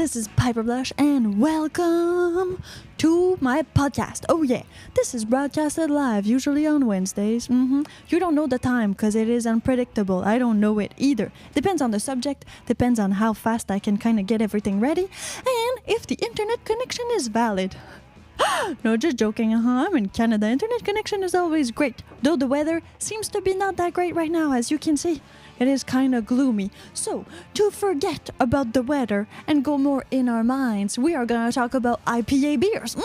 This is Piper Blush and welcome to my podcast. Oh yeah, this is broadcasted live, usually on Wednesdays. You don't know the time because it is unpredictable. I don't know it either. Depends on the subject, depends on how fast I can kind of get everything ready, and if the internet connection is valid. No, just joking. I'm in Canada. Internet connection is always great, though the weather seems to be not that great right now, as you can see. It is kind of gloomy. So, to forget about the weather and go more in our minds, we are going to talk about IPA beers.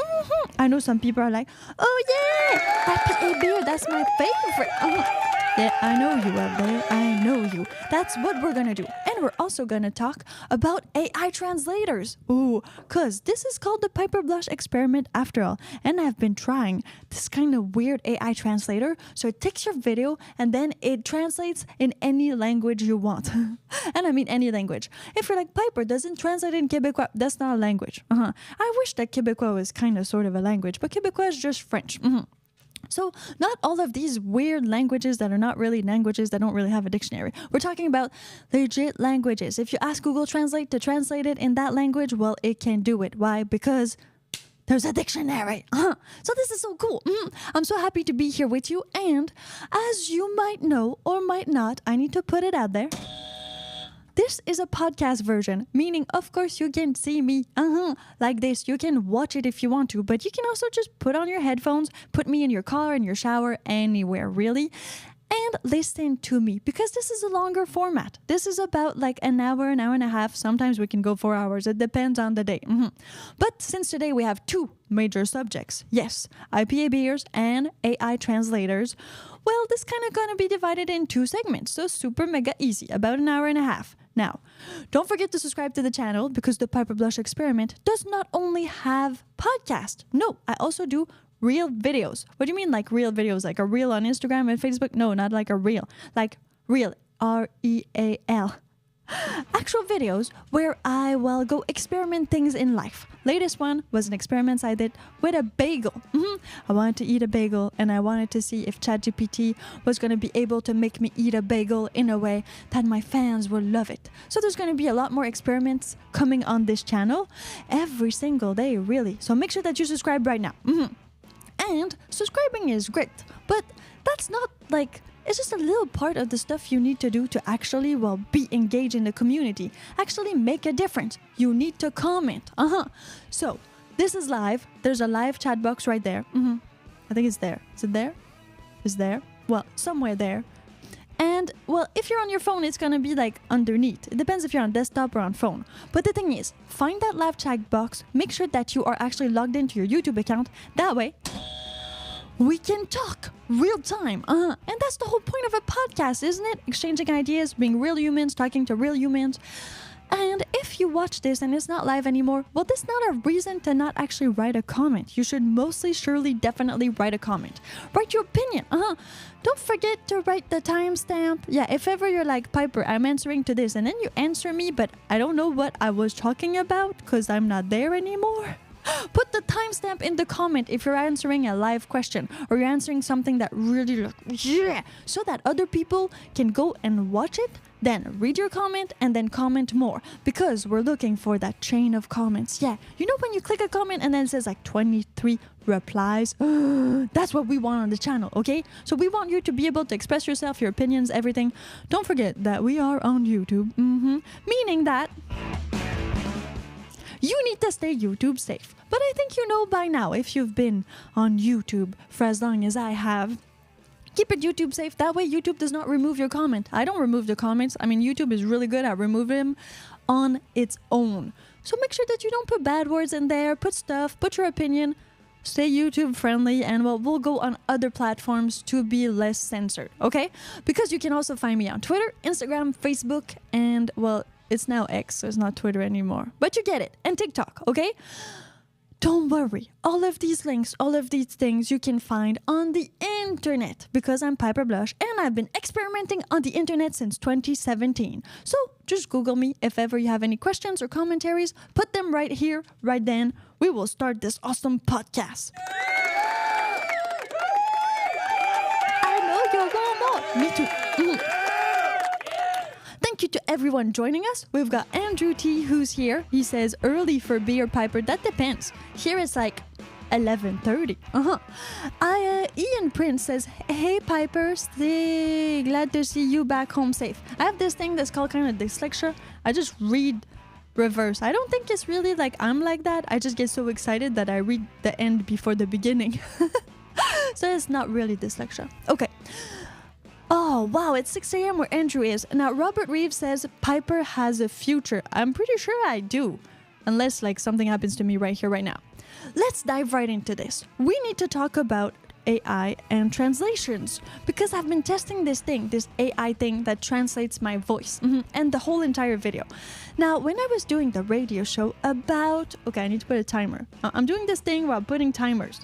I know some people are like, oh yeah, IPA beer, that's my favorite. Yeah, I know you out there. I know you. That's what we're going to do. And we're also going to talk about AI translators. Ooh, because this is called the Piper Blush experiment after all. And I've been trying this kind of weird AI translator. So it takes your video and then it translates in any language you want. And I mean any language. If you're like, Piper doesn't translate in Québécois, that's not a language. I wish that Québécois was kind of sort of a language, but Québécois is just French. So not all of these weird languages that are not really languages that don't really have a dictionary. We're talking about legit languages. If you ask Google Translate to translate it in that language, well, it can do it. Why? Because there's a dictionary. So this is so cool. I'm so happy to be here with you. And as you might know or might not, I need to put it out there. This is a podcast version, meaning, of course, you can see me like this. You can watch it if you want to, but you can also just put on your headphones, put me in your car, in your shower, anywhere, really, and listen to me, because this is a longer format. This is about like an hour and a half. Sometimes we can go 4 hours. It depends on the day. But since today we have two major subjects, yes, IPA beers and AI translators, well, this kind of going to be divided in two segments, so super mega easy, about an hour and a half. Now, don't forget to subscribe to the channel, because the Piper Blush experiment does not only have podcast. No, I also do real videos. What do you mean like real videos? Like a reel on Instagram and Facebook? No, not like a reel. Like real, R-E-A-L. Actual videos where I will go experiment things in life. Latest one was an experiment I did with a bagel. I wanted to eat a bagel and I wanted to see if ChatGPT was going to be able to make me eat a bagel in a way that my fans will love it. So there's going to be a lot more experiments coming on this channel every single day, really. So make sure that you subscribe right now. And subscribing is great, but that's not like, it's just a little part of the stuff you need to do to actually, well, be engaged in the community. Actually make a difference. You need to comment. So, this is live. There's a live chat box right there. I think it's there. Is it there? Is there? Well, somewhere there. And, well, if you're on your phone, it's gonna be like underneath. It depends if you're on desktop or on phone. But the thing is, find that live chat box. Make sure that you are actually logged into your YouTube account. That way, we can talk real time. And that's the whole point of a podcast, isn't it? Exchanging ideas, being real humans, talking to real humans. And if you watch this and it's not live anymore, well, that's not a reason to not actually write a comment. You should mostly, surely, definitely write a comment. Write your opinion. Don't forget to write the timestamp. Yeah, if ever you're like, Piper, I'm answering to this, and then you answer me, but I don't know what I was talking about because I'm not there anymore. Put the timestamp in the comment if you're answering a live question or you're answering something that really, so that other people can go and watch it, then read your comment and then comment more, because we're looking for that chain of comments. Yeah, you know when you click a comment and then it says like 23 replies? That's what we want on the channel, okay? So we want you to be able to express yourself, your opinions, everything. Don't forget that we are on YouTube, meaning that you need to stay YouTube safe. But I think you know by now, if you've been on YouTube for as long as I have, keep it YouTube safe. That way YouTube does not remove your comment. I don't remove the comments. I mean, YouTube is really good at removing them on its own. So make sure that you don't put bad words in there, put stuff, put your opinion, stay YouTube friendly, and well, we'll go on other platforms to be less censored, okay? Because you can also find me on Twitter, Instagram, Facebook, and well, it's now X, so it's not Twitter anymore. But you get it. And TikTok, okay? Don't worry. All of these links, all of these things you can find on the internet, because I'm Piper Blush and I've been experimenting on the internet since 2017. So just Google me if ever you have any questions or commentaries. Put them right here, right then. We will start this awesome podcast. I know you're going more. Me too. Thank you to everyone joining us. We've got Andrew T, who's here. He says, early for beer, Piper. That depends. Here it's like 11:30. Ian Prince says, hey Piper, glad to see you back home safe. I have this thing that's called kind of dyslexia. I just read reverse. I don't think it's really like I'm like that. I just get so excited that I read the end before the beginning. So it's not really dyslexia. Okay. Oh, wow, it's 6 a.m. where Andrew is. Now, Robert Reeves says, Piper has a future. I'm pretty sure I do. Unless, like, something happens to me right here, right now. Let's dive right into this. We need to talk about AI and translations. Because I've been testing this AI thing that translates my voice. And the whole entire video. Now, when I was doing the radio show about... Okay, I need to put a timer. I'm doing this thing while putting timers.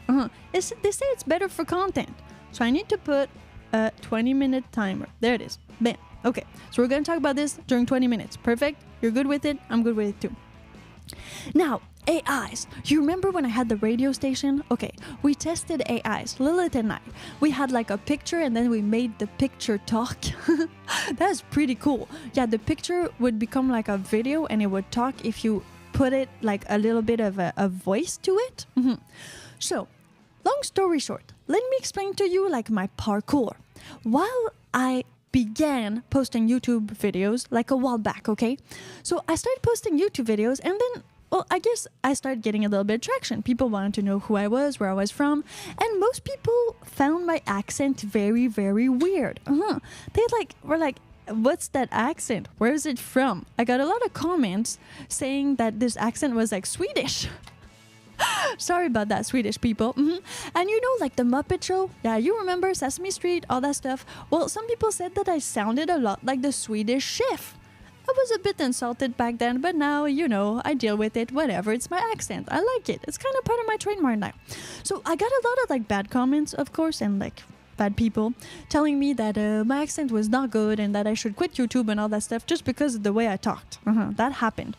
They say it's better for content. So I need to put... a 20-minute timer. There it is. Bam. Okay. So we're going to talk about this during 20 minutes. Perfect. You're good with it. I'm good with it too. Now, AIs. You remember when I had the radio station? Okay. We tested AIs. Lilith and I. We had like a picture and then we made the picture talk. That's pretty cool. Yeah, the picture would become like a video and it would talk if you put it like a little bit of a voice to it. So, long story short, let me explain to you like my parkour. While I began posting YouTube videos like a while back, okay? So I started posting YouTube videos and then, well, I guess I started getting a little bit of traction. People wanted to know who I was, where I was from, and most people found my accent very, very weird. They were like, what's that accent? Where is it from? I got a lot of comments saying that this accent was like Swedish. Sorry about that, Swedish people. And you know, like the Muppet Show? Yeah, you remember Sesame Street, all that stuff? Well, some people said that I sounded a lot like the Swedish chef. I was a bit insulted back then, but now, you know, I deal with it, whatever. It's my accent. I like it. It's kind of part of my trademark now. So I got a lot of like bad comments, of course, and like bad people telling me that my accent was not good and that I should quit YouTube and all that stuff just because of the way I talked. That happened.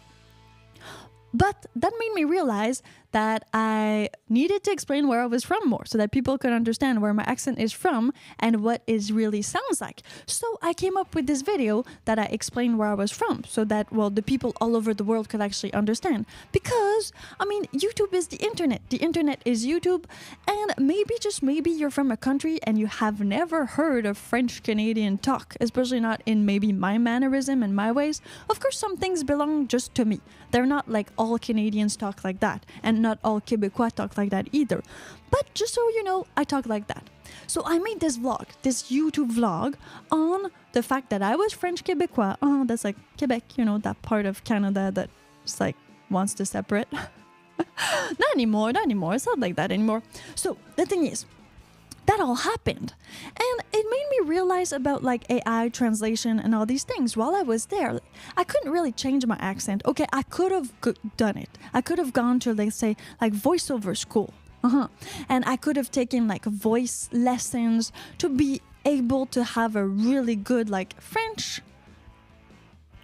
But that made me realize that I needed to explain where I was from more so that people could understand where my accent is from and what it really sounds like. So I came up with this video that I explained where I was from so that, well, the people all over the world could actually understand. Because, I mean, YouTube is the internet. The internet is YouTube. And maybe, just maybe, you're from a country and you have never heard of French Canadian talk, especially not in maybe my mannerism and my ways. Of course, some things belong just to me. They're not like all Canadians talk like that. And not all Quebecois talk like that either. But just so you know, I talk like that. So I made this vlog, this YouTube vlog, on the fact that I was French Quebecois. Oh, that's like Quebec, you know, that part of Canada that just like wants to separate. Not anymore. It's not like that anymore. So the thing is, that all happened. And it made me realize about like AI translation and all these things while I was there. I couldn't really change my accent. Okay, I could have done it. I could have gone to, let's say, like voiceover school. And I could have taken like voice lessons to be able to have a really good like French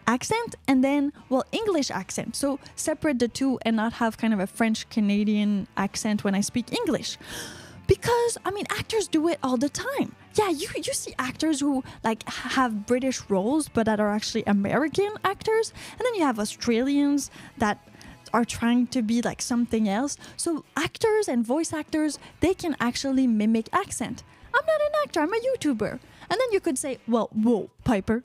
accent and then, well, English accent. So separate the two and not have kind of a French Canadian accent when I speak English. Because, I mean, actors do it all the time. Yeah, you see actors who, like, have British roles, but that are actually American actors. And then you have Australians that are trying to be, like, something else. So actors and voice actors, they can actually mimic accent. I'm not an actor, I'm a YouTuber. And then you could say, well, whoa, Piper.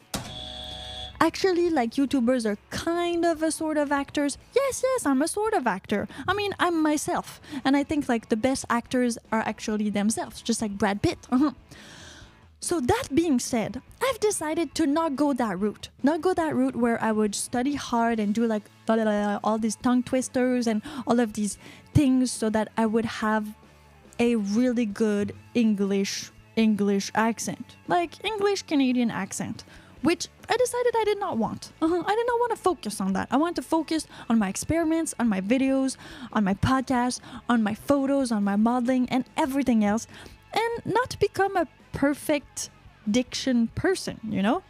Actually, like, YouTubers are kind of a sort of actors. Yes, I'm a sort of actor. I mean, I'm myself. And I think, like, the best actors are actually themselves, just like Brad Pitt. So that being said, I've decided to not go that route. Not go that route where I would study hard and do, like, all these tongue twisters and all of these things so that I would have a really good English accent. Like, English Canadian accent. Which I decided I did not want. I did not want to focus on that. I want to focus on my experiments, on my videos, on my podcast, on my photos, on my modeling, and everything else. And not become a perfect diction person, you know?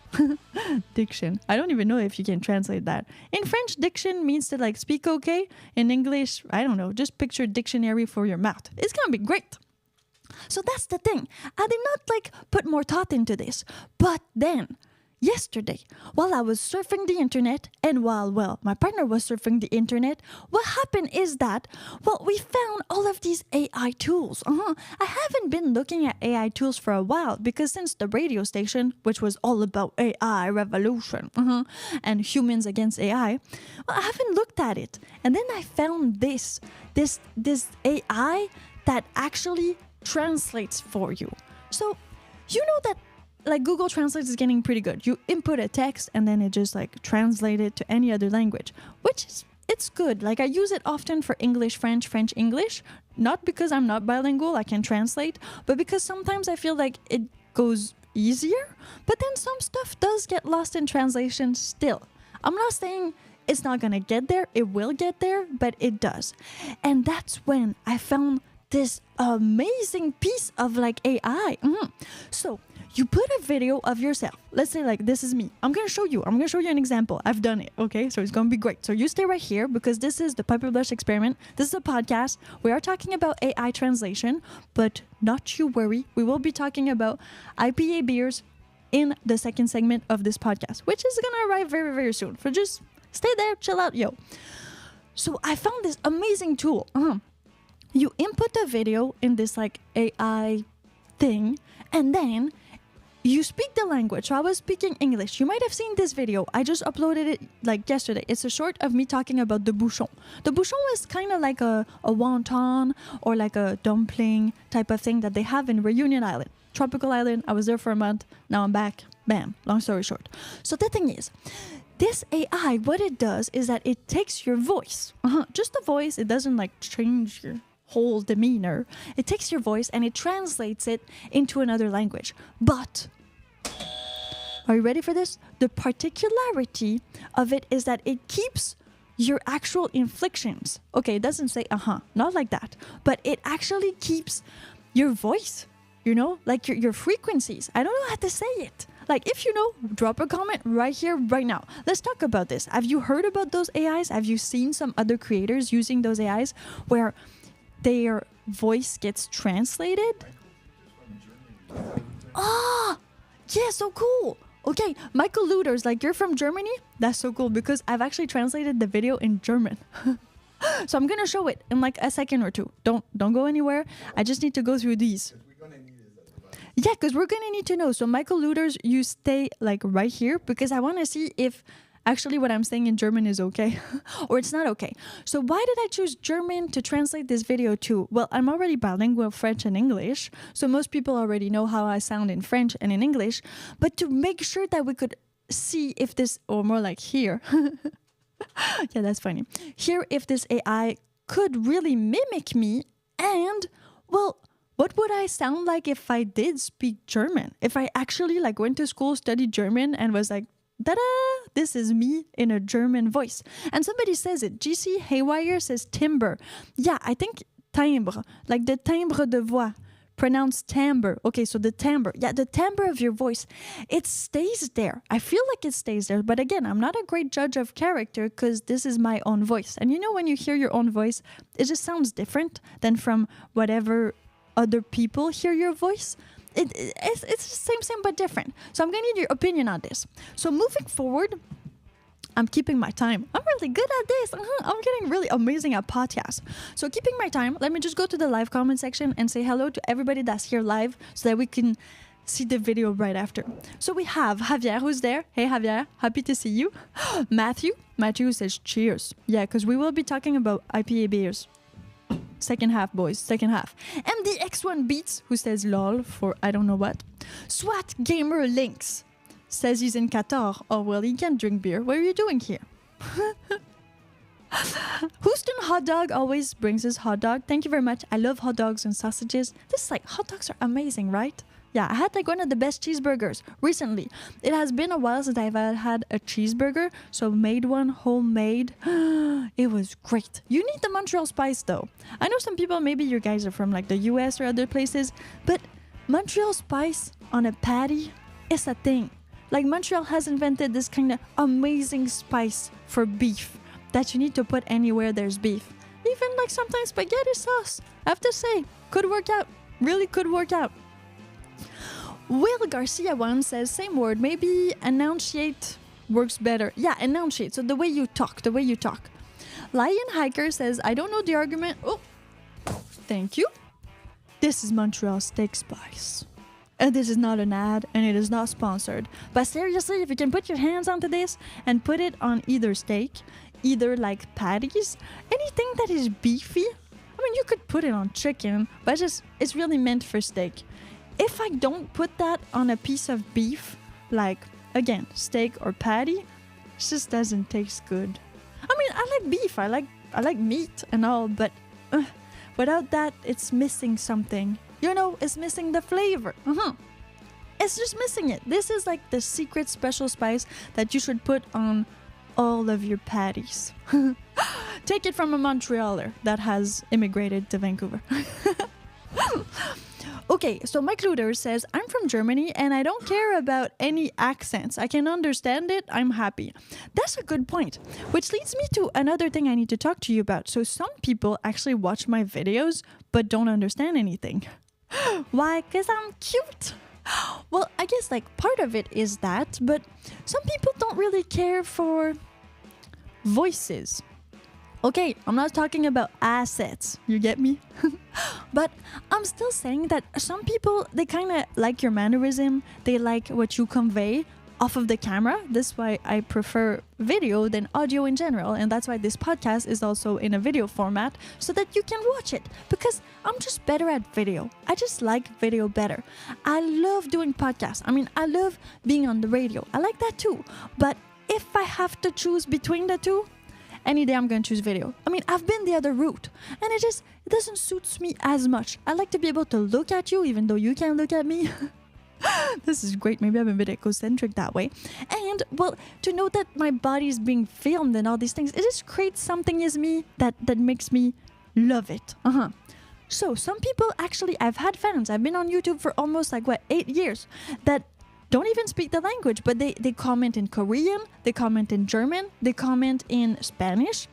Diction. I don't even know if you can translate that. In French, diction means to like speak okay. In English, I don't know. Just picture dictionary for your mouth. It's going to be great. So that's the thing. I did not like put more thought into this. But then... yesterday, while I was surfing the internet and while my partner was surfing the internet, what happened is that, we found all of these AI tools. I haven't been looking at AI tools for a while because since the radio station, which was all about AI revolution and humans against AI, I haven't looked at it. And then I found this AI that actually translates for you. So you know that like Google Translate is getting pretty good. You input a text and then it just like translates it to any other language, which is, it's good. Like I use it often for English, French, French, English, not because I'm not bilingual, I can translate, but because sometimes I feel like it goes easier, but then some stuff does get lost in translation still. I'm not saying it's not gonna get there, it will get there, but it does. And that's when I found this amazing piece of like AI. So you put a video of yourself. Let's say like this is me. I'm gonna show you an example. I've done it, okay? So it's gonna be great. So you stay right here because this is the Piper Blush experiment. This is a podcast. We are talking about AI translation, but not you worry. We will be talking about IPA beers in the second segment of this podcast, which is gonna arrive very, very soon. So just stay there, chill out, yo. So I found this amazing tool. You input a video in this like AI thing, and then you speak the language. So I was speaking English. You might have seen this video. I just uploaded it like yesterday. It's a short of me talking about the bouchon. The bouchon is kind of like a wonton or like a dumpling type of thing that they have in Reunion Island. Tropical island. I was there for a month. Now I'm back. Bam. Long story short. So the thing is, this AI, what it does is that it takes your voice. Just the voice. It doesn't like change your whole demeanor. It takes your voice and it translates it into another language. But are you ready for this? The particularity of it is that it keeps your actual inflections. Okay, it doesn't say not like that, but it actually keeps your voice, you know, like your frequencies. I don't know how to say it. Like, if you know, drop a comment right here, right now. Let's talk about this. Have you heard about those AIs? Have you seen some other creators using those AIs where their voice gets translated? Yeah, so cool. Okay, Michael Luders, like you're from Germany? That's so cool because I've actually translated the video in German. So I'm gonna show it in like a second or two. Don't go anywhere. I just need to go through these. Yeah, because we're gonna need to know. So Michael Luders, you stay like right here because I want to see if actually what I'm saying in German is okay or it's not okay. So why did I choose German to translate this video to? Well, I'm already bilingual French and English, so most people already know how I sound in French and in English, but to make sure that we could see if this, or more like here, yeah, that's funny, here if this AI could really mimic me and, well, what would I sound like if I did speak German? If I actually like went to school, studied German and was like, ta-da, this is me in a German voice. And somebody says it. GC Haywire says timbre. Yeah, I think timbre, like the timbre de voix, pronounced timbre. Okay, so the timbre. Yeah, the timbre of your voice, it stays there. I feel like it stays there. But again, I'm not a great judge of character because this is my own voice. And you know, when you hear your own voice, it just sounds different than from whatever other people hear your voice. It's the same but different. So I'm gonna need your opinion on this. So moving forward, I'm keeping my time. I'm really good at this. I'm getting really amazing at podcasts. So keeping my time, let me just go to the live comment section and say hello to everybody that's here live so that we can see the video right after. So we have Javier who's there. Hey Javier, happy to see you. Matthew says cheers. Yeah, because we will be talking about IPA beers. Second half, boys. Second half. MDX1 Beats, who says lol for I don't know what. SWAT Gamer Links says he's in Qatar. Oh, well, he can't drink beer. What are you doing here? Houston Hot Dog always brings us hot dog. Thank you very much. I love hot dogs and sausages. This is like, hot dogs are amazing, right? Yeah, I had like one of the best cheeseburgers recently. It has been a while since I've had a cheeseburger, so made one homemade. It was great. You need the Montreal spice though. I know some people, maybe you guys are from like the US or other places, but Montreal spice on a patty is a thing. Like Montreal has invented this kind of amazing spice for beef that you need to put anywhere there's beef. Even like sometimes spaghetti sauce, I have to say, could work out. Really could work out. Will Garcia one says, same word, maybe enunciate works better. Yeah, enunciate. So the way you talk. Lion Hiker says, I don't know the argument. Oh, thank you. This is Montreal Steak Spice. And this is not an ad, and it is not sponsored. But seriously, if you can put your hands onto this and put it on either steak, either like patties, anything that is beefy. I mean, you could put it on chicken, but it's really meant for steak. If I don't put that on a piece of beef, like, again, steak or patty, it just doesn't taste good. I mean, I like beef, I like meat and all, but without that, it's missing something. You know, it's missing the flavor. It's just missing it. This is like the secret special spice that you should put on all of your patties. Take it from a Montrealer that has immigrated to Vancouver. Okay, so Mike Luder says, I'm from Germany and I don't care about any accents. I can understand it. I'm happy. That's a good point, which leads me to another thing I need to talk to you about. So some people actually watch my videos but don't understand anything. Why? Because I'm cute. Well, I guess like part of it is that, but some people don't really care for voices. Okay, I'm not talking about assets, you get me? But I'm still saying that some people, they kind of like your mannerism, they like what you convey off of the camera. That's why I prefer video than audio in general, and that's why this podcast is also in a video format, so that you can watch it, because I'm just better at video. I just like video better. I love doing podcasts. I mean, I love being on the radio. I like that too. But if I have to choose between the two, any day I'm going to choose video. I mean, I've been the other route, and it doesn't suit me as much. I like to be able to look at you even though you can't look at me. This is great. Maybe I'm a bit egocentric that way. And, well, to know that my body is being filmed and all these things, it just creates something in me that makes me love it. So some people, actually, I've had fans. I've been on YouTube for almost 8 years that don't even speak the language, but they comment in Korean, they comment in German, they comment in Spanish.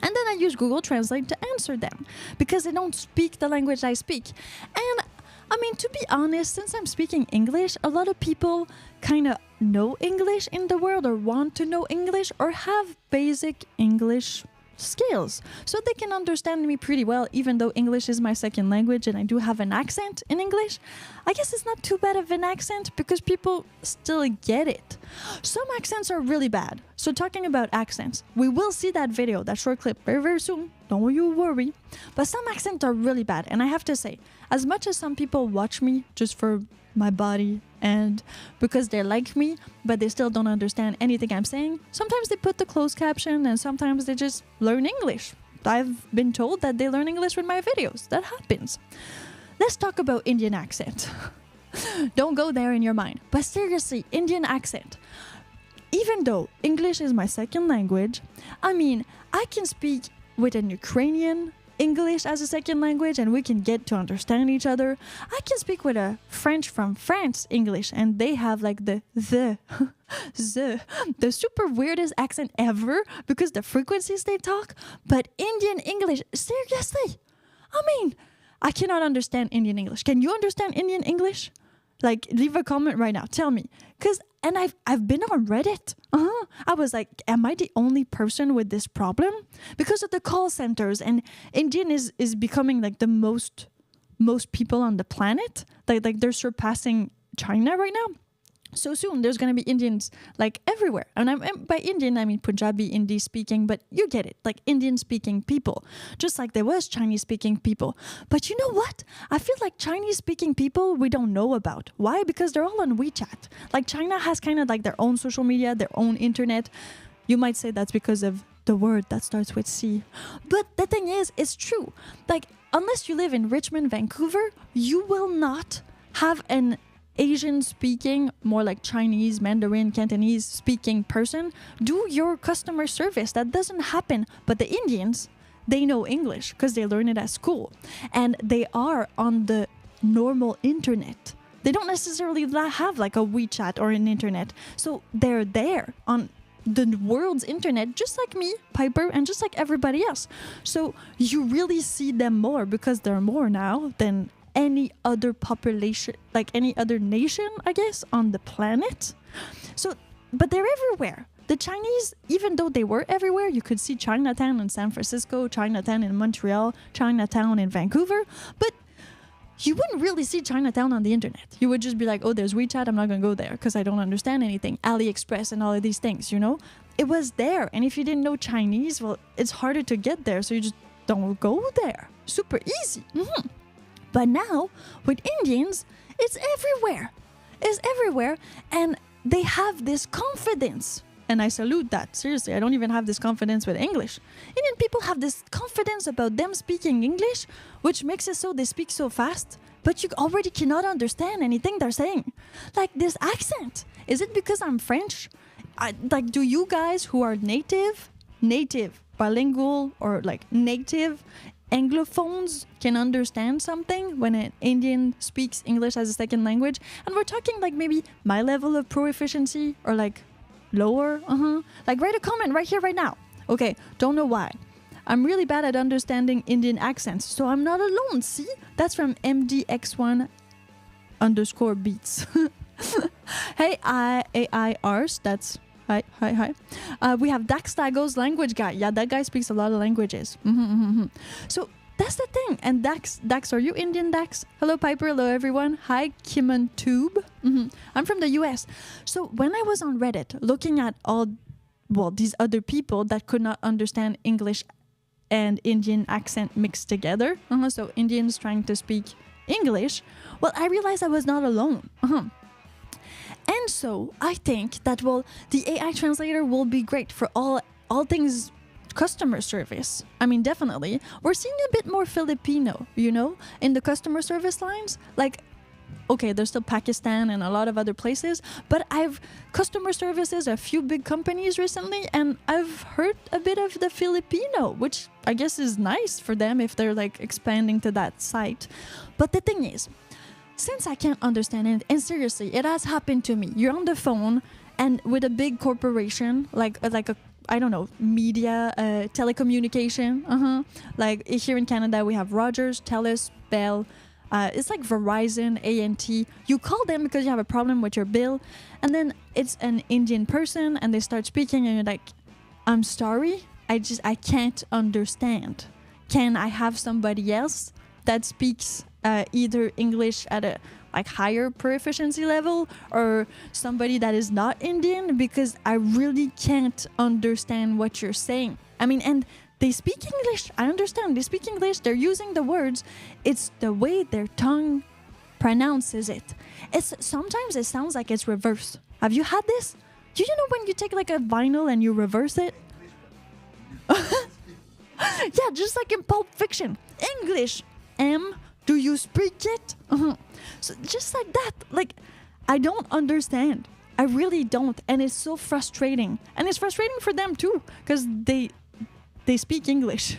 And then I use Google Translate to answer them because they don't speak the language I speak. And I mean, to be honest, since I'm speaking English, a lot of people kind of know English in the world or want to know English or have basic English skills. So they can understand me pretty well, even though English is my second language and I do have an accent in English. I guess it's not too bad of an accent because people still get it. Some accents are really bad. So talking about accents, we will see that video, that short clip, very, very soon. Don't you worry. But some accents are really bad. And I have to say, as much as some people watch me just for my body and because they like me, but they still don't understand anything I'm saying, sometimes they put the closed caption and sometimes they just learn English. I've been told that they learn English with my videos. That happens. Let's talk about Indian accent. Don't go there in your mind. But seriously, Indian accent. Even though English is my second language, I mean, I can speak with an Ukrainian English as a second language and we can get to understand each other. I can speak with a French from France English and they have the super weirdest accent ever because the frequencies they talk. But Indian English, seriously, I mean, I cannot understand Indian English. Can you understand Indian English? Leave a comment right now. Tell me. And I've been on Reddit. I was like, am I the only person with this problem? Because of the call centers, and Indian is becoming the most people on the planet. They're surpassing China right now. So soon there's going to be Indians everywhere. And by Indian, I mean Punjabi, Hindi speaking, but you get it. Indian speaking people, just like there was Chinese speaking people. But you know what? I feel like Chinese speaking people we don't know about. Why? Because they're all on WeChat. China has kind of their own social media, their own internet. You might say that's because of the word that starts with C. But the thing is, it's true. Unless you live in Richmond, Vancouver, you will not have an Asian speaking, more like Chinese, Mandarin, Cantonese speaking person do your customer service. That doesn't happen. But the Indians, they know English because they learn it at school and they are on the normal internet. They don't necessarily have a WeChat or an internet. So they're there on the world's internet, just like me, Piper, and just like everybody else. So you really see them more because there are more now than any other population, like any other nation, I guess, on the planet. So, but they're everywhere. The Chinese, even though they were everywhere, you could see Chinatown in San Francisco, Chinatown in Montreal, Chinatown in Vancouver, but you wouldn't really see Chinatown on the internet. You would just be like, oh, there's WeChat, I'm not going to go there because I don't understand anything. AliExpress and all of these things, you know? It was there. And if you didn't know Chinese, well, it's harder to get there, so you just don't go there. Super easy. But now, with Indians, it's everywhere. It's everywhere, and they have this confidence. And I salute that. Seriously, I don't even have this confidence with English. Indian people have this confidence about them speaking English, which makes it so they speak so fast, but you already cannot understand anything they're saying. Like this accent. Is it because I'm French? Like, do you guys who are native, bilingual, or like native Anglophones can understand something when an Indian speaks English as a second language? And we're talking like maybe my level of proficiency or like lower. Like write a comment right here, right now. Okay, don't know why. I'm really bad at understanding Indian accents, so I'm not alone. See? That's from MDX1_beats. Hey, AIRs, that's hi. We have Dax Tago's language guy. Yeah, that guy speaks a lot of languages. So that's the thing. And Dax, are you Indian, Dax? Hello, Piper. Hello, everyone. Hi, Kimon Tube. I'm from the US. So when I was on Reddit looking at these other people that could not understand English and Indian accent mixed together, so Indians trying to speak English, well, I realized I was not alone. And so I think that, the AI translator will be great for all things customer service. I mean, definitely. We're seeing a bit more Filipino, in the customer service lines. Like, okay, there's still Pakistan and a lot of other places, but I've customer services a few big companies recently, and I've heard a bit of the Filipino, which I guess is nice for them if they're like expanding to that site. But the thing is, since I can't understand it, and seriously, it has happened to me. You're on the phone and with a big corporation, like a, I don't know, media, telecommunication. Like here in Canada, we have Rogers, TELUS, Bell. It's like Verizon, AT&T. You call them because you have a problem with your bill, and then it's an Indian person, and they start speaking, and you're like, I'm sorry, I can't understand. Can I have somebody else that speaks either English at a higher proficiency level, or somebody that is not Indian, because I really can't understand what you're saying. I mean, and they speak English. I understand. They speak English. They're using the words. It's the way their tongue pronounces it. Sometimes it sounds like it's reversed. Have you had this? Do you know when you take like a vinyl and you reverse it? Yeah, just like in Pulp Fiction. English. Do you speak it? So just like that. Like, I don't understand. I really don't. And it's so frustrating. And it's frustrating for them too, because they speak English.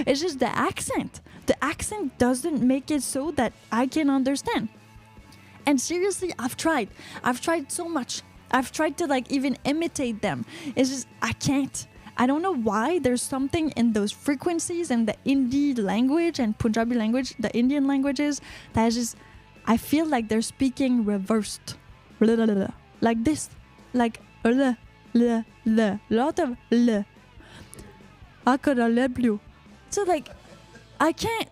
It's just the accent. The accent doesn't make it so that I can understand. And seriously, I've tried so much. I've tried to like even imitate them. It's just, I can't. I don't know why. There's something in those frequencies and the Hindi language and Punjabi language, the Indian languages, that is just, I feel like they're speaking reversed. Like this. Like lot of l. So like, I can't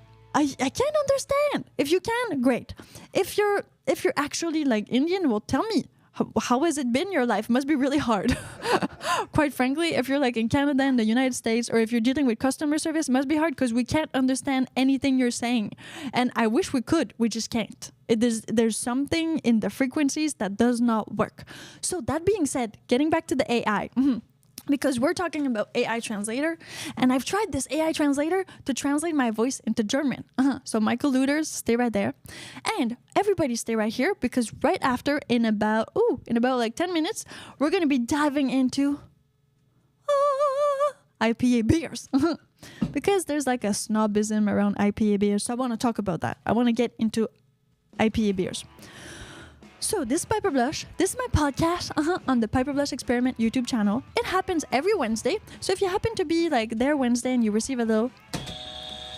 understand. If you can, great. If you're actually like Indian, well, tell me, how has it been your life? Must be really hard. Quite frankly, if you're like in Canada and the United States, or if you're dealing with customer service, must be hard because we can't understand anything you're saying. And I wish we could, we just can't. There's something in the frequencies that does not work. So that being said, getting back to the AI, because we're talking about AI translator, and I've tried this AI translator to translate my voice into German. So Michael Luders, stay right there. And everybody stay right here, because right after, in about like 10 minutes, we're going to be diving into IPA beers. Because there's like a snobism around IPA beers, so I want to talk about that. I want to get into IPA beers. So this is Piper Blush. This is my podcast on the Piper Blush Experiment YouTube channel. It happens every Wednesday. So if you happen to be like there Wednesday and you receive a little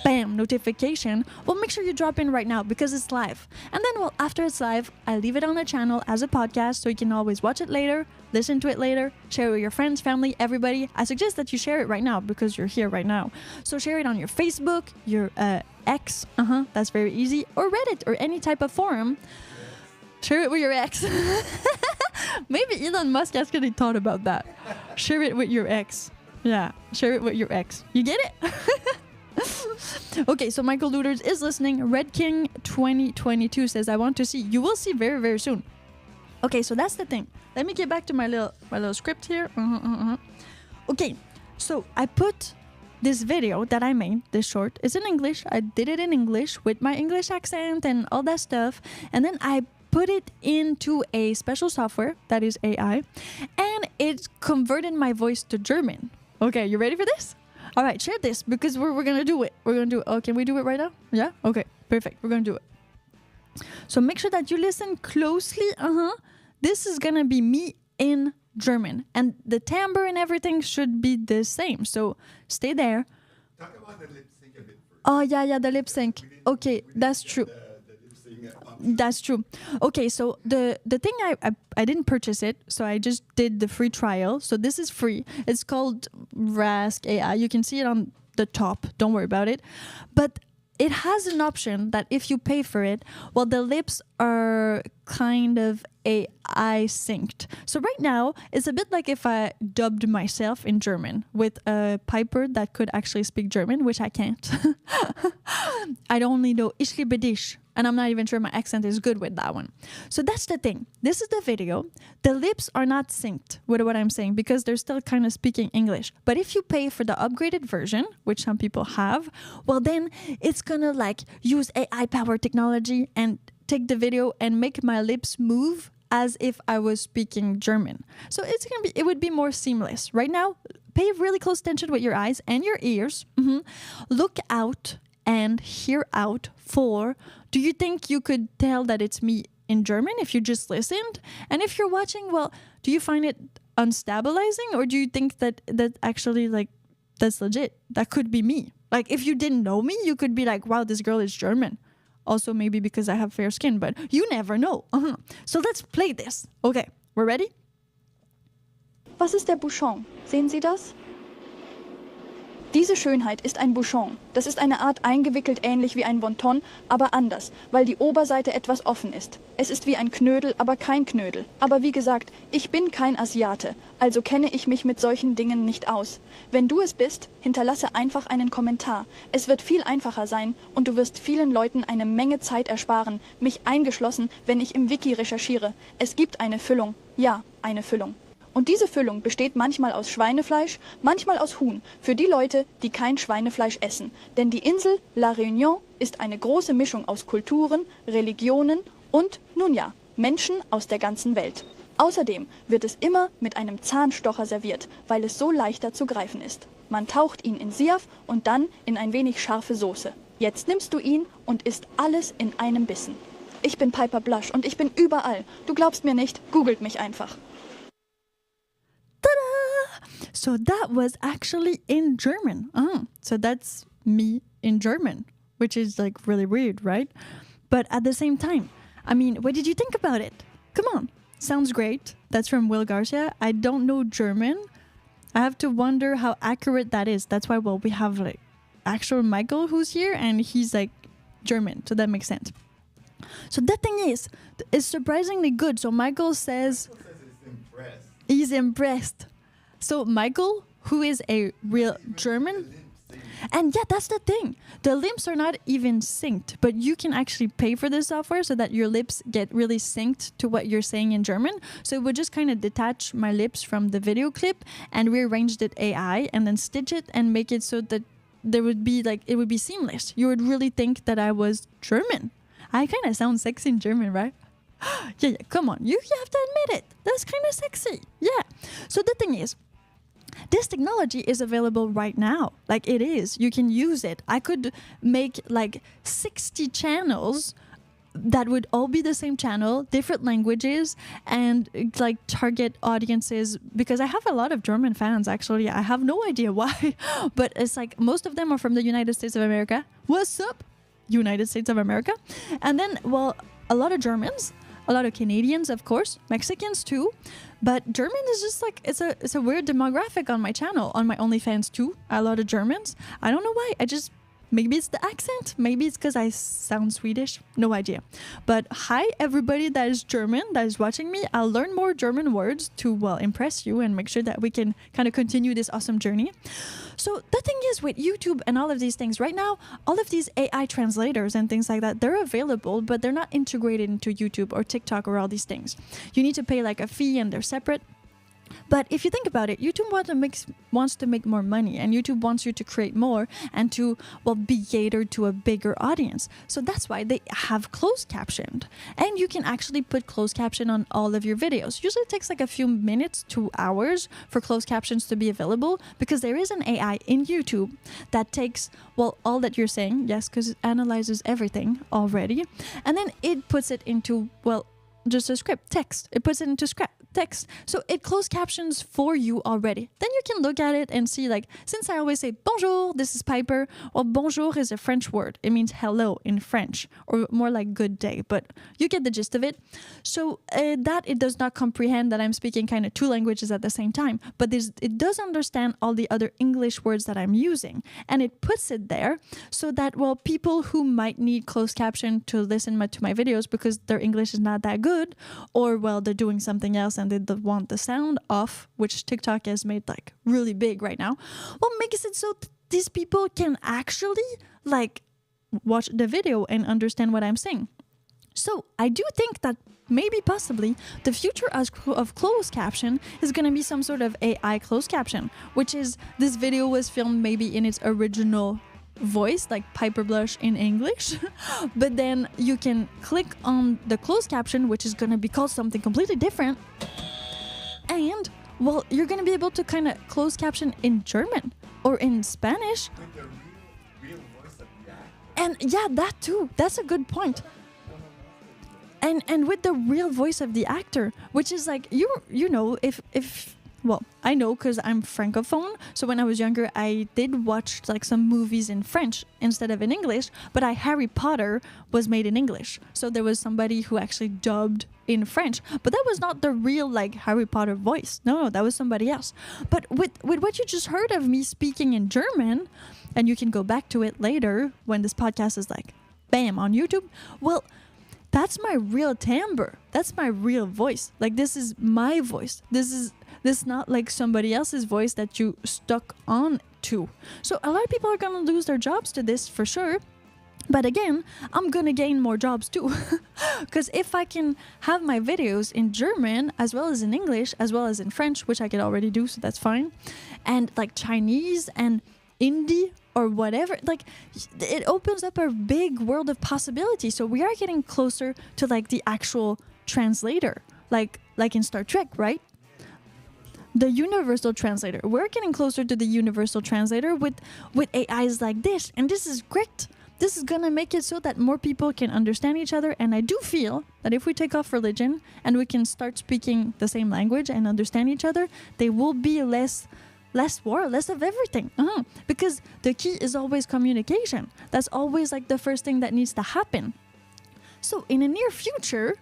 bam, notification, well, make sure you drop in right now because it's live. And then, well, after it's live, I leave it on the channel as a podcast so you can always watch it later, listen to it later, share it with your friends, family, everybody. I suggest that you share it right now because you're here right now. So share it on your Facebook, your X, that's very easy, or Reddit, or any type of forum. Share it with your ex. Maybe Elon Musk actually thought about that. Share it with your ex. Yeah, share it with your ex. You get it? Okay, so Michael Looters is listening. Red King 2022 says, I want to see. You will see very, very soon. Okay, so that's the thing. Let me get back to my little script here. Okay, so I put this video that I made, this short, is in English. I did it in English with my English accent and all that stuff. And then I put it into a special software that is AI, and it converted my voice to German. Okay, you ready for this? All right, share this because we're gonna do it. We're gonna do it. Oh, can we do it right now? Yeah? Okay, perfect. We're gonna do it. So make sure that you listen closely. This is gonna be me in German, and the timbre and everything should be the same. So stay there. Talk about the lip sync a bit first. Oh, yeah, the lip sync. Okay, that's true. That's true. Okay, so the thing I didn't purchase it, so I just did the free trial. So this is free. It's called Rask AI. You can see it on the top. Don't worry about it. But it has an option that if you pay for it, well, the lips are kind of AI synced. So right now, it's a bit like if I dubbed myself in German with a piper that could actually speak German, which I can't. I only know Ich liebe dich. And I'm not even sure my accent is good with that one. So that's the thing. This is the video. The lips are not synced with what I'm saying because they're still kind of speaking English. But if you pay for the upgraded version, which some people have, well, then it's gonna like use AI powered technology and take the video and make my lips move as if I was speaking German. So it would be more seamless. Right now, pay really close attention with your eyes and your ears. Look out and hear out for, do you think you could tell that it's me in German if you just listened? And if you're watching, well, do you find it unstabilizing, or do you think that actually, like, that's legit? That could be me. Like, if you didn't know me, you could be like, wow, this girl is German. Also, maybe because I have fair skin, but you never know. So let's play this. Okay, we're ready? Was ist der Bouchon? Sehen Sie das? Diese Schönheit ist ein Bouchon. Das ist eine Art eingewickelt ähnlich wie ein Wonton, aber anders, weil die Oberseite etwas offen ist. Es ist wie ein Knödel, aber kein Knödel. Aber wie gesagt, ich bin kein Asiate, also kenne ich mich mit solchen Dingen nicht aus. Wenn du es bist, hinterlasse einfach einen Kommentar. Es wird viel einfacher sein und du wirst vielen Leuten eine Menge Zeit ersparen, mich eingeschlossen, wenn ich im Wiki recherchiere. Es gibt eine Füllung. Ja, eine Füllung. Und diese Füllung besteht manchmal aus Schweinefleisch, manchmal aus Huhn, für die Leute, die kein Schweinefleisch essen. Denn die Insel La Réunion ist eine große Mischung aus Kulturen, Religionen und, nun ja, Menschen aus der ganzen Welt. Außerdem wird es immer mit einem Zahnstocher serviert, weil es so leichter zu greifen ist. Man taucht ihn in Siaf und dann in ein wenig scharfe Soße. Jetzt nimmst du ihn und isst alles in einem Bissen. Ich bin Piper Blush und ich bin überall. Du glaubst mir nicht? Googelt mich einfach. Ta-da! So that was actually in German. So that's me in German, which is like really weird, right? But at the same time, I mean, what did you think about it? Come on. Sounds great. That's from Will Garcia. I don't know German. I have to wonder how accurate that is. That's why, well, we have like actual Michael who's here and he's like German. So that makes sense. So that thing is, it's surprisingly good. So Michael says he's impressed. So Michael, who is a real German, and yeah, that's the thing. The lips are not even synced, but you can actually pay for this software so that your lips get really synced to what you're saying in German. So it would just kind of detach my lips from the video clip and rearrange it AI and then stitch it and make it so that there would be like, it would be seamless. You would really think that I was German. I kind of sound sexy in German, right? Yeah, come on. You have to admit it. That's kind of sexy. Yeah. So the thing is, this technology is available right now. Like it is. You can use it. I could make like 60 channels that would all be the same channel, different languages, and like target audiences, because I have a lot of German fans actually. I have no idea why, but it's like most of them are from the United States of America. What's up, United States of America? And then, well, a lot of Germans, a lot of Canadians, of course, Mexicans too. But German is just like, it's a weird demographic on my channel, on my OnlyFans too. A lot of Germans. I don't know why. Maybe it's the accent. Maybe it's because I sound Swedish. No idea. But hi, everybody that is German, that is watching me. I'll learn more German words to, well, impress you and make sure that we can kind of continue this awesome journey. So the thing is with YouTube and all of these things right now, all of these AI translators and things like that, they're available, but they're not integrated into YouTube or TikTok or all these things. You need to pay like a fee and they're separate. But if you think about it, YouTube wants to make more money, and YouTube wants you to create more and to, well, be catered to a bigger audience. So that's why they have closed captioned. And you can actually put closed caption on all of your videos. Usually it takes like a few minutes to hours for closed captions to be available, because there is an AI in YouTube that takes, well, all that you're saying, yes, because it analyzes everything already, and then it puts it into, well, just a script, text. It puts it into text. So it closed captions for you already. Then you can look at it and see, like, since I always say bonjour, this is Piper. Well, bonjour is a French word. It means hello in French, or more like good day, but you get the gist of it. So that it does not comprehend that I'm speaking kind of two languages at the same time, but it does understand all the other English words that I'm using, and it puts it there so that, well, people who might need closed caption to listen to my videos because their English is not that good, or, well, they're doing something else and they want the sound off, which TikTok has made like really big right now, well, makes it so these people can actually like watch the video and understand what I'm saying. So I do think that maybe possibly the future of closed caption is going to be some sort of AI closed caption, which is this video was filmed maybe in its original voice, like Piper Blush in English, but then you can click on the closed caption, which is going to be called something completely different, and, well, you're going to be able to kind of close caption in German or in Spanish. With the real voice of the actor. And yeah, that too. That's a good point. And with the real voice of the actor, which is like, you know, if well, I know because I'm francophone. So when I was younger, I did watch like some movies in French instead of in English. But Harry Potter was made in English. So there was somebody who actually dubbed in French. But that was not the real like Harry Potter voice. No, that was somebody else. But with what you just heard of me speaking in German, and you can go back to it later when this podcast is like, bam, on YouTube. Well, that's my real timbre. That's my real voice. Like, this is my voice. This is not like somebody else's voice that you stuck on to. So a lot of people are going to lose their jobs to this for sure. But again, I'm going to gain more jobs too. Because if I can have my videos in German, as well as in English, as well as in French, which I can already do, so that's fine. And like Chinese and Hindi or whatever, like, it opens up a big world of possibility. So we are getting closer to like the actual translator, like in Star Trek, right? The universal translator. We're getting closer to the universal translator with AIs like this, and this is great. This is gonna make it so that more people can understand each other, and I do feel that if we take off religion and we can start speaking the same language and understand each other, there will be less war, less of everything. Because the key is always communication. That's always like the first thing that needs to happen. So in the near future,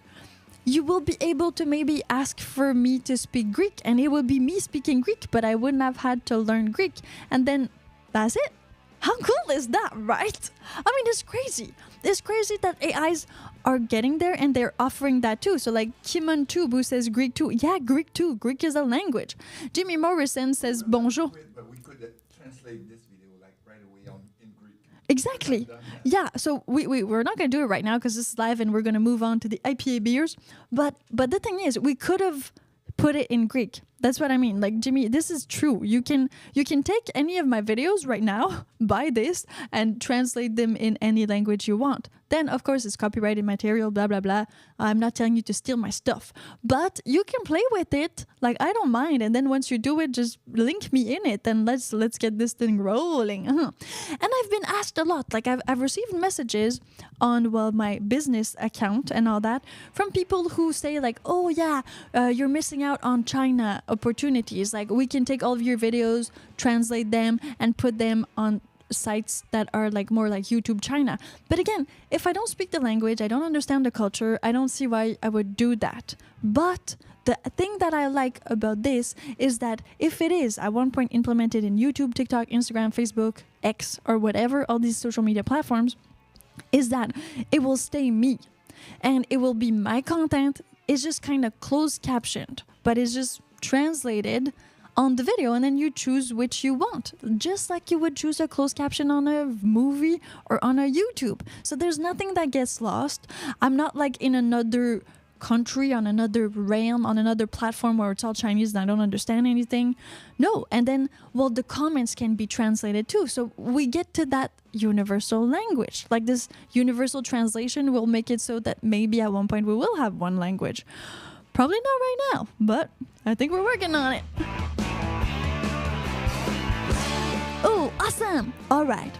you will be able to maybe ask for me to speak Greek, and it will be me speaking Greek, but I wouldn't have had to learn Greek. And then that's it. How cool is that, right? I mean, it's crazy. It's crazy that AIs are getting there and they're offering that too. So like Kimon Tube, who says Greek too. Yeah, Greek too. Greek is a language. Jimmy Morrison says bonjour. But we could translate this video like right away in Greek. Exactly. Yeah, so we're not going to do it right now because this is live and we're going to move on to the IPA beers. But the thing is, we could have put it in Greek. That's what I mean. Like, Jimmy, this is true. You can take any of my videos right now, buy this, and translate them in any language you want. then of course it's copyrighted material, blah, blah, blah. I'm not telling you to steal my stuff, but you can play with it. Like, I don't mind. And then once you do it, just link me in it and let's get this thing rolling. And I've been asked a lot. Like, I've received messages on, well, my business account and all that from people who say like, oh yeah, you're missing out on China opportunities. Like, we can take all of your videos, translate them, and put them on sites that are like more like YouTube China. But again, if I don't speak the language, I don't understand the culture, I don't see why I would do that. But the thing that I like about this is that if it is at one point implemented in YouTube, TikTok, Instagram, Facebook, X, or whatever, all these social media platforms, is that it will stay me and it will be my content. It's just kind of closed captioned, but it's just translated on the video, and then you choose which you want, just like you would choose a closed caption on a movie or on a YouTube. So there's nothing that gets lost. I'm not like in another country, on another realm, on another platform where it's all Chinese and I don't understand anything. No. And then, well, the comments can be translated too. So we get to that universal language. Like, this universal translation will make it so that maybe at one point we will have one language. Probably not right now, but I think we're working on it. Oh, awesome! All right.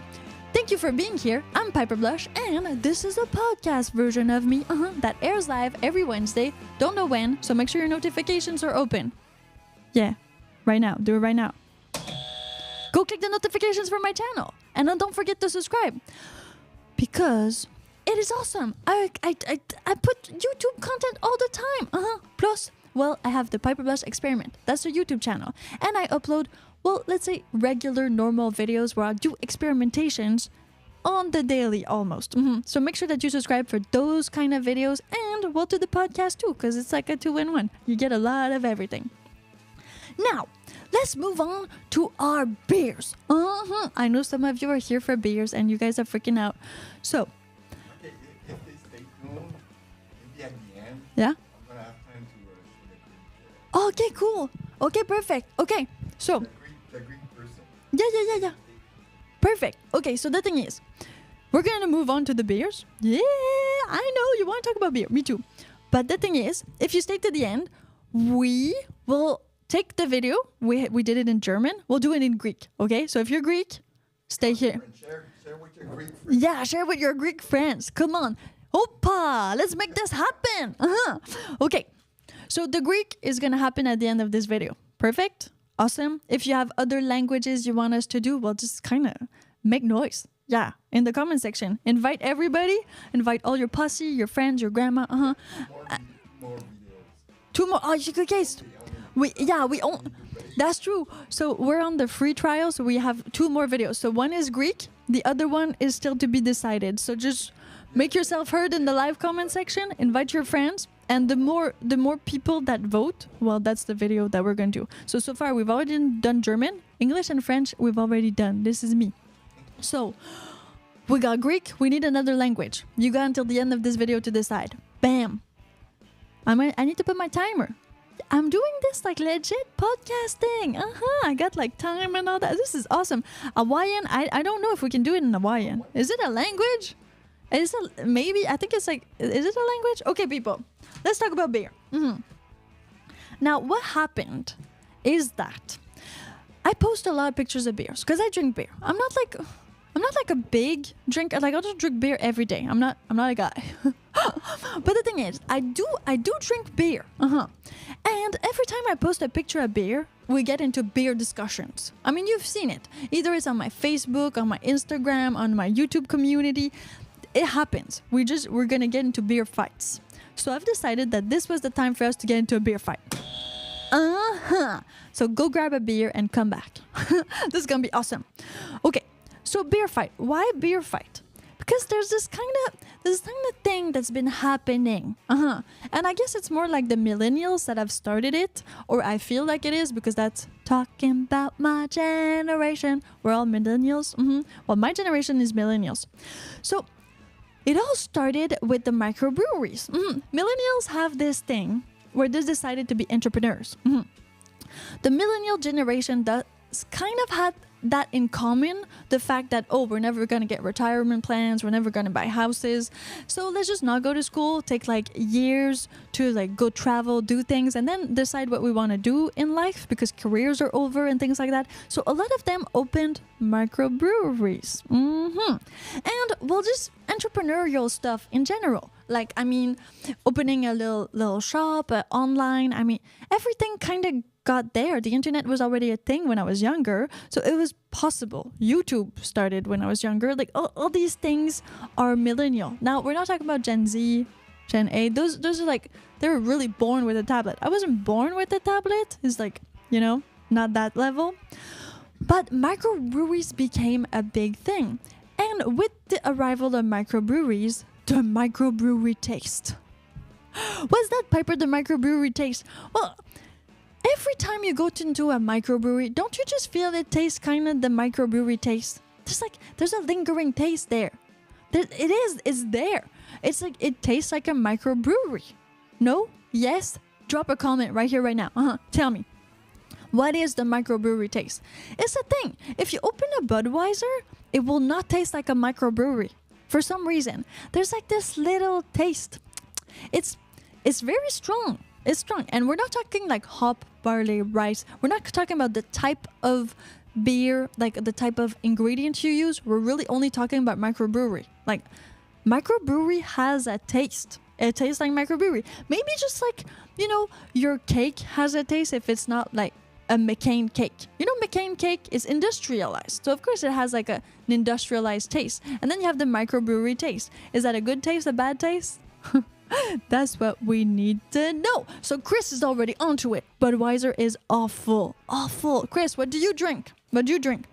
Thank you for being here. I'm Piper Blush, and this is a podcast version of me that airs live every Wednesday. Don't know when, so make sure your notifications are open. Yeah, right now. Do it right now. Go click the notifications for my channel, and then don't forget to subscribe, because it is awesome. I put YouTube content all the time. Plus, well, I have the Piper Blush Experiment. That's a YouTube channel, and I upload, well, let's say regular, normal videos where I do experimentations on the daily almost. So make sure that you subscribe for those kind of videos, and, well, to the podcast too, because it's like a 2-in-1. You get a lot of everything. Now, let's move on to our beers. I know some of you are here for beers, and you guys are freaking out. So, Okay, if they stay tuned, maybe at the end, yeah? I'm gonna have time to show the Greek, Okay, cool. Okay, perfect. Okay, so, the Greek person. yeah. Perfect. Okay, so the thing is, we're going to move on to the beers. Yeah, I know you want to talk about beer. Me too. But the thing is, if you stay to the end, we will take the video. We did it in German. We'll do it in Greek. Okay, so if you're Greek, stay here. Share with your Greek friends. Yeah, share with your Greek friends. Come on. Hoppa, let's make this happen. Okay, so the Greek is going to happen at the end of this video. Perfect? Awesome. If you have other languages you want us to do, well, just kind of make noise. Yeah, in the comment section. Invite everybody. Invite all your posse, your friends, your grandma. More videos. 2 more. Oh, okay. That's true. So we're on the free trial, so we have 2 more videos. So one is Greek. The other one is still to be decided. So just make yourself heard in the live comment section. Invite your friends. And the more people that vote, well, that's the video that we're going to do. So far, we've already done German, English, and French. We've already done. This is me. So we got Greek. We need another language. You got until the end of this video to decide. Bam. I need to put my timer. I'm doing this like legit podcasting. I got like time and all that. This is awesome. Hawaiian. I don't know if we can do it in Hawaiian. Is it a language? Maybe. I think it's like. Is it a language? Okay, people. Let's talk about beer. Now, what happened is that I post a lot of pictures of beers because I drink beer. I'm not like a big drinker. Like, I'll just drink beer every day. I'm not a guy. But the thing is, I do drink beer. And every time I post a picture of beer, we get into beer discussions. I mean, you've seen it. Either it's on my Facebook, on my Instagram, on my YouTube community. It happens. We're gonna get into beer fights. So I've decided that this was the time for us to get into a beer fight. So go grab a beer and come back. This is gonna be awesome. Okay, so beer fight. Why beer fight? Because there's this kind of thing that's been happening. And I guess it's more like the millennials that have started it, or I feel like it is, because that's talking about my generation. We're all millennials. Well, my generation is millennials. So it all started with the microbreweries. Millennials have this thing where they decided to be entrepreneurs. The millennial generation does kind of had that in common, the fact that, oh, we're never going to get retirement plans, we're never going to buy houses, so let's just not go to school, take like years to like go travel, do things, and then decide what we want to do in life because careers are over and things like that. So a lot of them opened microbreweries. And well, just entrepreneurial stuff in general. Like, I mean, opening a little shop online. I mean, everything kind of got there. The internet was already a thing when I was younger, so it was possible. YouTube started when I was younger. Like all these things are millennial. Now we're not talking about Gen Z, Gen A. Those are like, they were really born with a tablet. I wasn't born with a tablet. It's like, you know, not that level. But microbreweries became a big thing. And with the arrival of microbreweries, the microbrewery taste. What's that, Piper, the microbrewery taste? Well, every time you go into a microbrewery, don't you just feel it tastes kind of the microbrewery taste? There's a lingering taste there. It's there. It's like, it tastes like a microbrewery. No? Yes? Drop a comment right here, right now. Tell me. What is the microbrewery taste? It's a thing. If you open a Budweiser, it will not taste like a microbrewery. For some reason, there's like this little taste. It's very strong. It's strong. And we're not talking like hop, barley, rice. We're not talking about the type of beer, like the type of ingredients you use. We're really only talking about microbrewery. Like, microbrewery has a taste. It tastes like microbrewery. Maybe just like, you know, your cake has a taste if it's not like a McCain cake. You know, McCain cake is industrialized. So of course it has like an industrialized taste. And then you have the microbrewery taste. Is that a good taste, a bad taste? That's what we need to know. So Chris is already onto it. Budweiser is awful. Awful. Chris, what do you drink? What do you drink?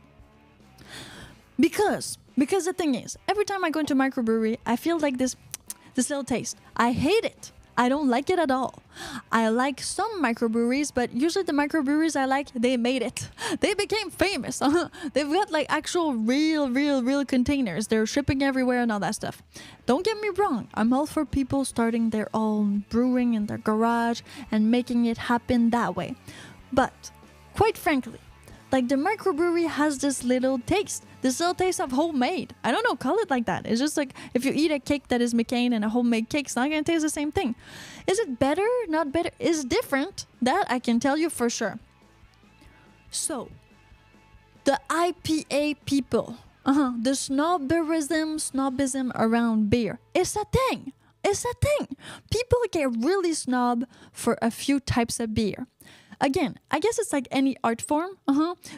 Because the thing is, every time I go into microbrewery, I feel like this little taste. I hate it. I don't like it at all. I like some microbreweries, but usually the microbreweries I like, they made it. They became famous. They've got like actual real containers. They're shipping everywhere and all that stuff. Don't get me wrong. I'm all for people starting their own brewing in their garage and making it happen that way. But quite frankly, like the microbrewery has this little taste of homemade. I don't know, call it like that. It's just like if you eat a cake that is McCain and a homemade cake, it's not going to taste the same thing. Is it better? Not better? It's different. That I can tell you for sure. So, the IPA people, the snobism around beer, it's a thing. It's a thing. People get really snob for a few types of beer. Again, I guess it's like any art form.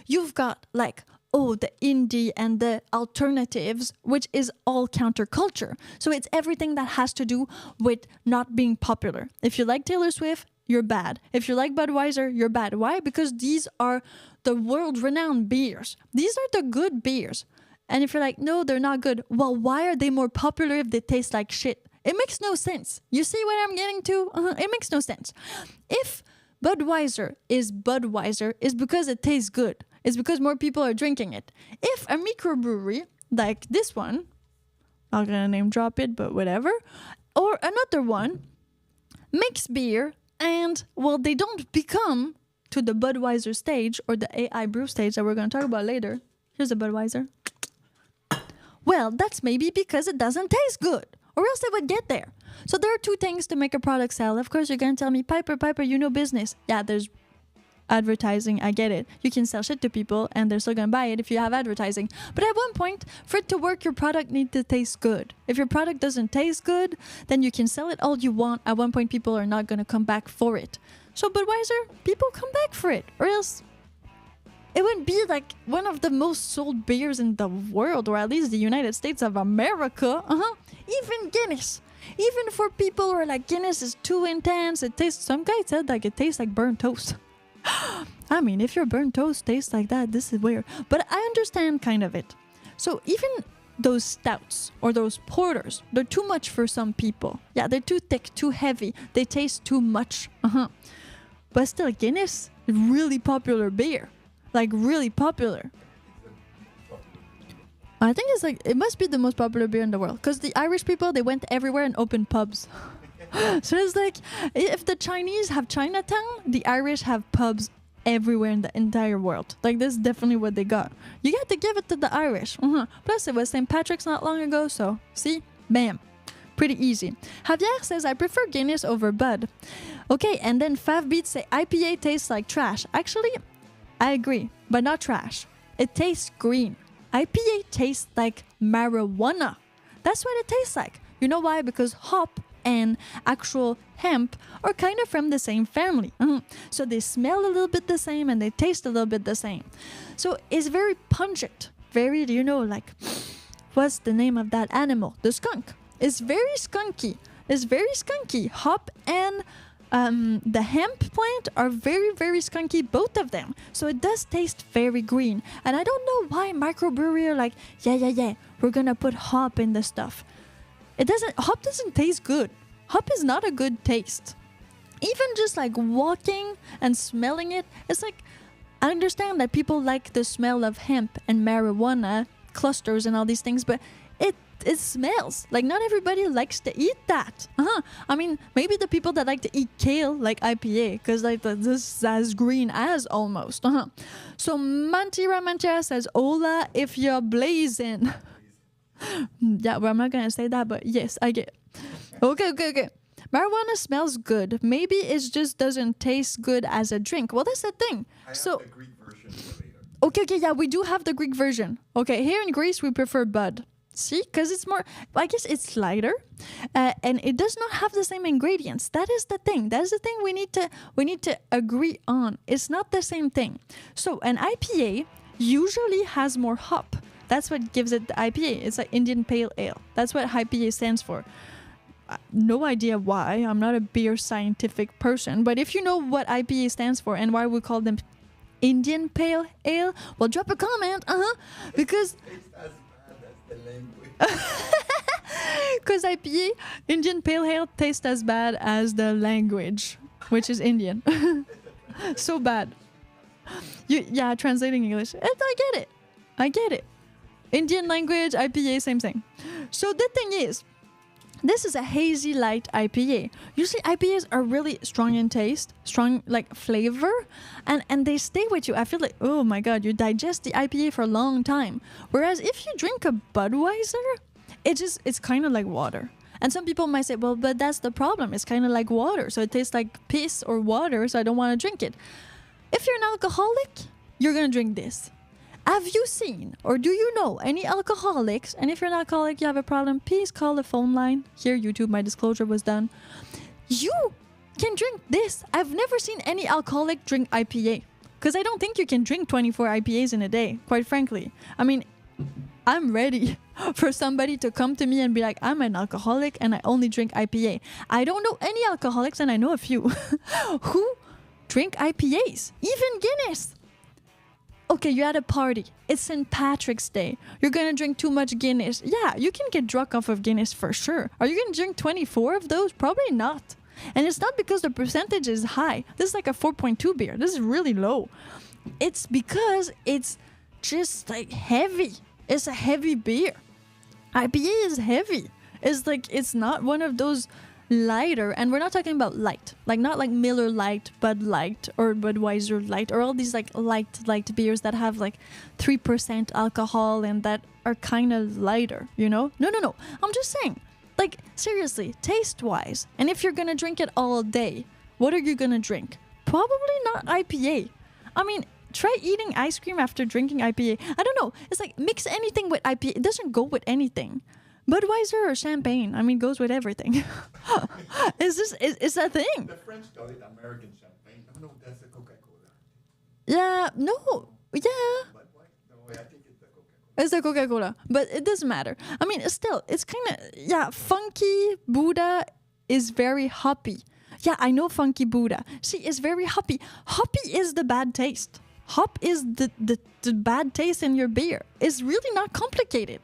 You've got like, the indie and the alternatives, which is all counterculture. So it's everything that has to do with not being popular. If you like Taylor Swift, you're bad. If you like Budweiser, you're bad. Why? Because these are the world-renowned beers. These are the good beers. And if you're like, no, they're not good. Well, why are they more popular if they taste like shit? It makes no sense. You see what I'm getting to? It makes no sense. If Budweiser is because it tastes good. It's because more people are drinking it. If a microbrewery, like this one, not gonna name drop it, but whatever, or another one, makes beer and, well, they don't become to the Budweiser stage or the AI brew stage that we're gonna talk about later. Here's a Budweiser. Well, that's maybe because it doesn't taste good, or else they would get there. So there are two things to make a product sell. Of course, you're going to tell me, Piper, you know business. Yeah, there's advertising. I get it. You can sell shit to people and they're still going to buy it if you have advertising. But at one point, for it to work, your product needs to taste good. If your product doesn't taste good, then you can sell it all you want. At one point, people are not going to come back for it. So Budweiser, people come back for it, or else it would be like one of the most sold beers in the world, or at least the United States of America. Even Guinness. Even for people who are like, Guinness is too intense. It tastes, some guy said like it tastes like burnt toast. I mean, if your burnt toast tastes like that, this is weird. But I understand kind of it. So even those stouts or those porters, they're too much for some people. Yeah, they're too thick, too heavy. They taste too much. But still, Guinness, really popular beer. Like really popular. I think it's like, it must be the most popular beer in the world. Because the Irish people, they went everywhere and opened pubs. So it's like, if the Chinese have Chinatown, the Irish have pubs everywhere in the entire world. Like, this is definitely what they got. You got to give it to the Irish. Plus, it was St. Patrick's not long ago, so see? Bam. Pretty easy. Javier says, I prefer Guinness over Bud. Okay, and then Fav Beats say, IPA tastes like trash. Actually, I agree, but not trash. It tastes green. IPA tastes like marijuana. That's what it tastes like. You know why? Because hop and actual hemp are kind of from the same family. So they smell a little bit the same and they taste a little bit the same. So it's very pungent. Very, like, what's the name of that animal? The skunk. It's very skunky. It's very skunky. Hop and the hemp plant are very, very skunky, both of them. So it does taste very green. And I don't know why microbrewery are like, yeah, we're gonna put hop in the stuff. Hop doesn't taste good. Hop is not a good taste. Even just like walking and smelling it, it's like, I understand that people like the smell of hemp and marijuana clusters and all these things, but it smells like not everybody likes to eat that. I mean, maybe the people that like to eat kale like IPA, because like this is as green as almost. So Mantira Mancha says, "Hola, if you're blazing." Yeah, well, I'm not gonna say that, but yes, I get it. Okay. Marijuana smells good. Maybe it just doesn't taste good as a drink. Well, that's the thing. I have the Greek version for later. Okay, yeah, we do have the Greek version. Okay, here in Greece, we prefer Bud. See, because it's more, I guess it's lighter, and it does not have the same ingredients. That is the thing. That's the thing we need to agree on. It's not the same thing. So an IPA usually has more hop. That's what gives it the IPA. It's like Indian Pale Ale. That's what IPA stands for. No idea why. I'm not a beer scientific person, but if you know what IPA stands for and why we call them Indian Pale Ale, well, drop a comment. Because It's as bad as the language. because IPA, Indian Pale Ale, tastes as bad as the language, which is Indian. So bad. Translating English. I get it. Indian language, IPA, same thing. So the thing is, this is a hazy light IPA. Usually IPAs are really strong in taste, strong like flavor, and they stay with you. I feel like, oh my God, you digest the IPA for a long time. Whereas if you drink a Budweiser, it's kind of like water. And some people might say, well, but that's the problem. It's kind of like water. So it tastes like piss or water, so I don't want to drink it. If you're an alcoholic, you're going to drink this. Have you seen or do you know any alcoholics? And if you're an alcoholic, you have a problem, please call the phone line. Here, YouTube, my disclosure was done. You can drink this. I've never seen any alcoholic drink IPA because I don't think you can drink 24 IPAs in a day, quite frankly. I mean, I'm ready for somebody to come to me and be like, I'm an alcoholic and I only drink IPA. I don't know any alcoholics, and I know a few who drink IPAs, even Guinness. Okay, you're at a party. It's St. Patrick's Day. You're going to drink too much Guinness. Yeah, you can get drunk off of Guinness for sure. Are you going to drink 24 of those? Probably not. And it's not because the percentage is high. This is like a 4.2 beer. This is really low. It's because it's just like heavy. It's a heavy beer. IPA is heavy. It's not one of those lighter, and we're not talking about light, like not like Miller Lite, Bud Light, or Budweiser Light, or all these like light beers that have like 3% alcohol and that are kind of lighter, you know? No. I'm just saying, like, seriously, taste wise, and if you're gonna drink it all day, what are you gonna drink? Probably not IPA. I mean, try eating ice cream after drinking IPA. I don't know. It's like mix anything with IPA. It doesn't go with anything. Budweiser or champagne, I mean, goes with everything. It's a thing. The French call it American champagne. No, that's the Coca-Cola. Yeah, no, yeah. But why? No, I think it's the Coca-Cola. It's the Coca-Cola, but it doesn't matter. I mean, still, it's kind of, funky Buddha is very hoppy. Yeah, I know funky Buddha. See, it's very hoppy. Hoppy is the bad taste. Hop is the bad taste in your beer. It's really not complicated.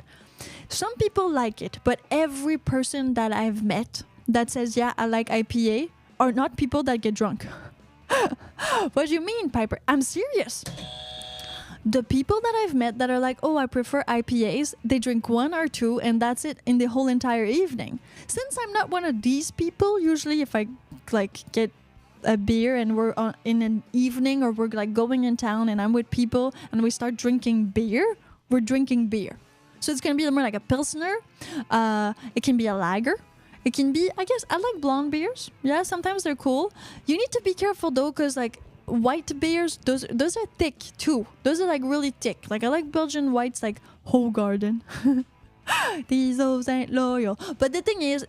Some people like it, but every person that I've met that says, yeah, I like IPA, are not people that get drunk. What do you mean, Piper? I'm serious. The people that I've met that are like, oh, I prefer IPAs, they drink one or two and that's it in the whole entire evening. Since I'm not one of these people, usually if I like get a beer and we're in an evening, or we're like going in town and I'm with people and we start drinking beer, we're drinking beer. So it's going to be more like a Pilsner. It can be a lager. It can be, I guess, I like blonde beers. Yeah, sometimes they're cool. You need to be careful though, because like white beers, those are thick too. Those are like really thick. Like I like Belgian whites like Hoegaarden. These old ain't loyal. But the thing is,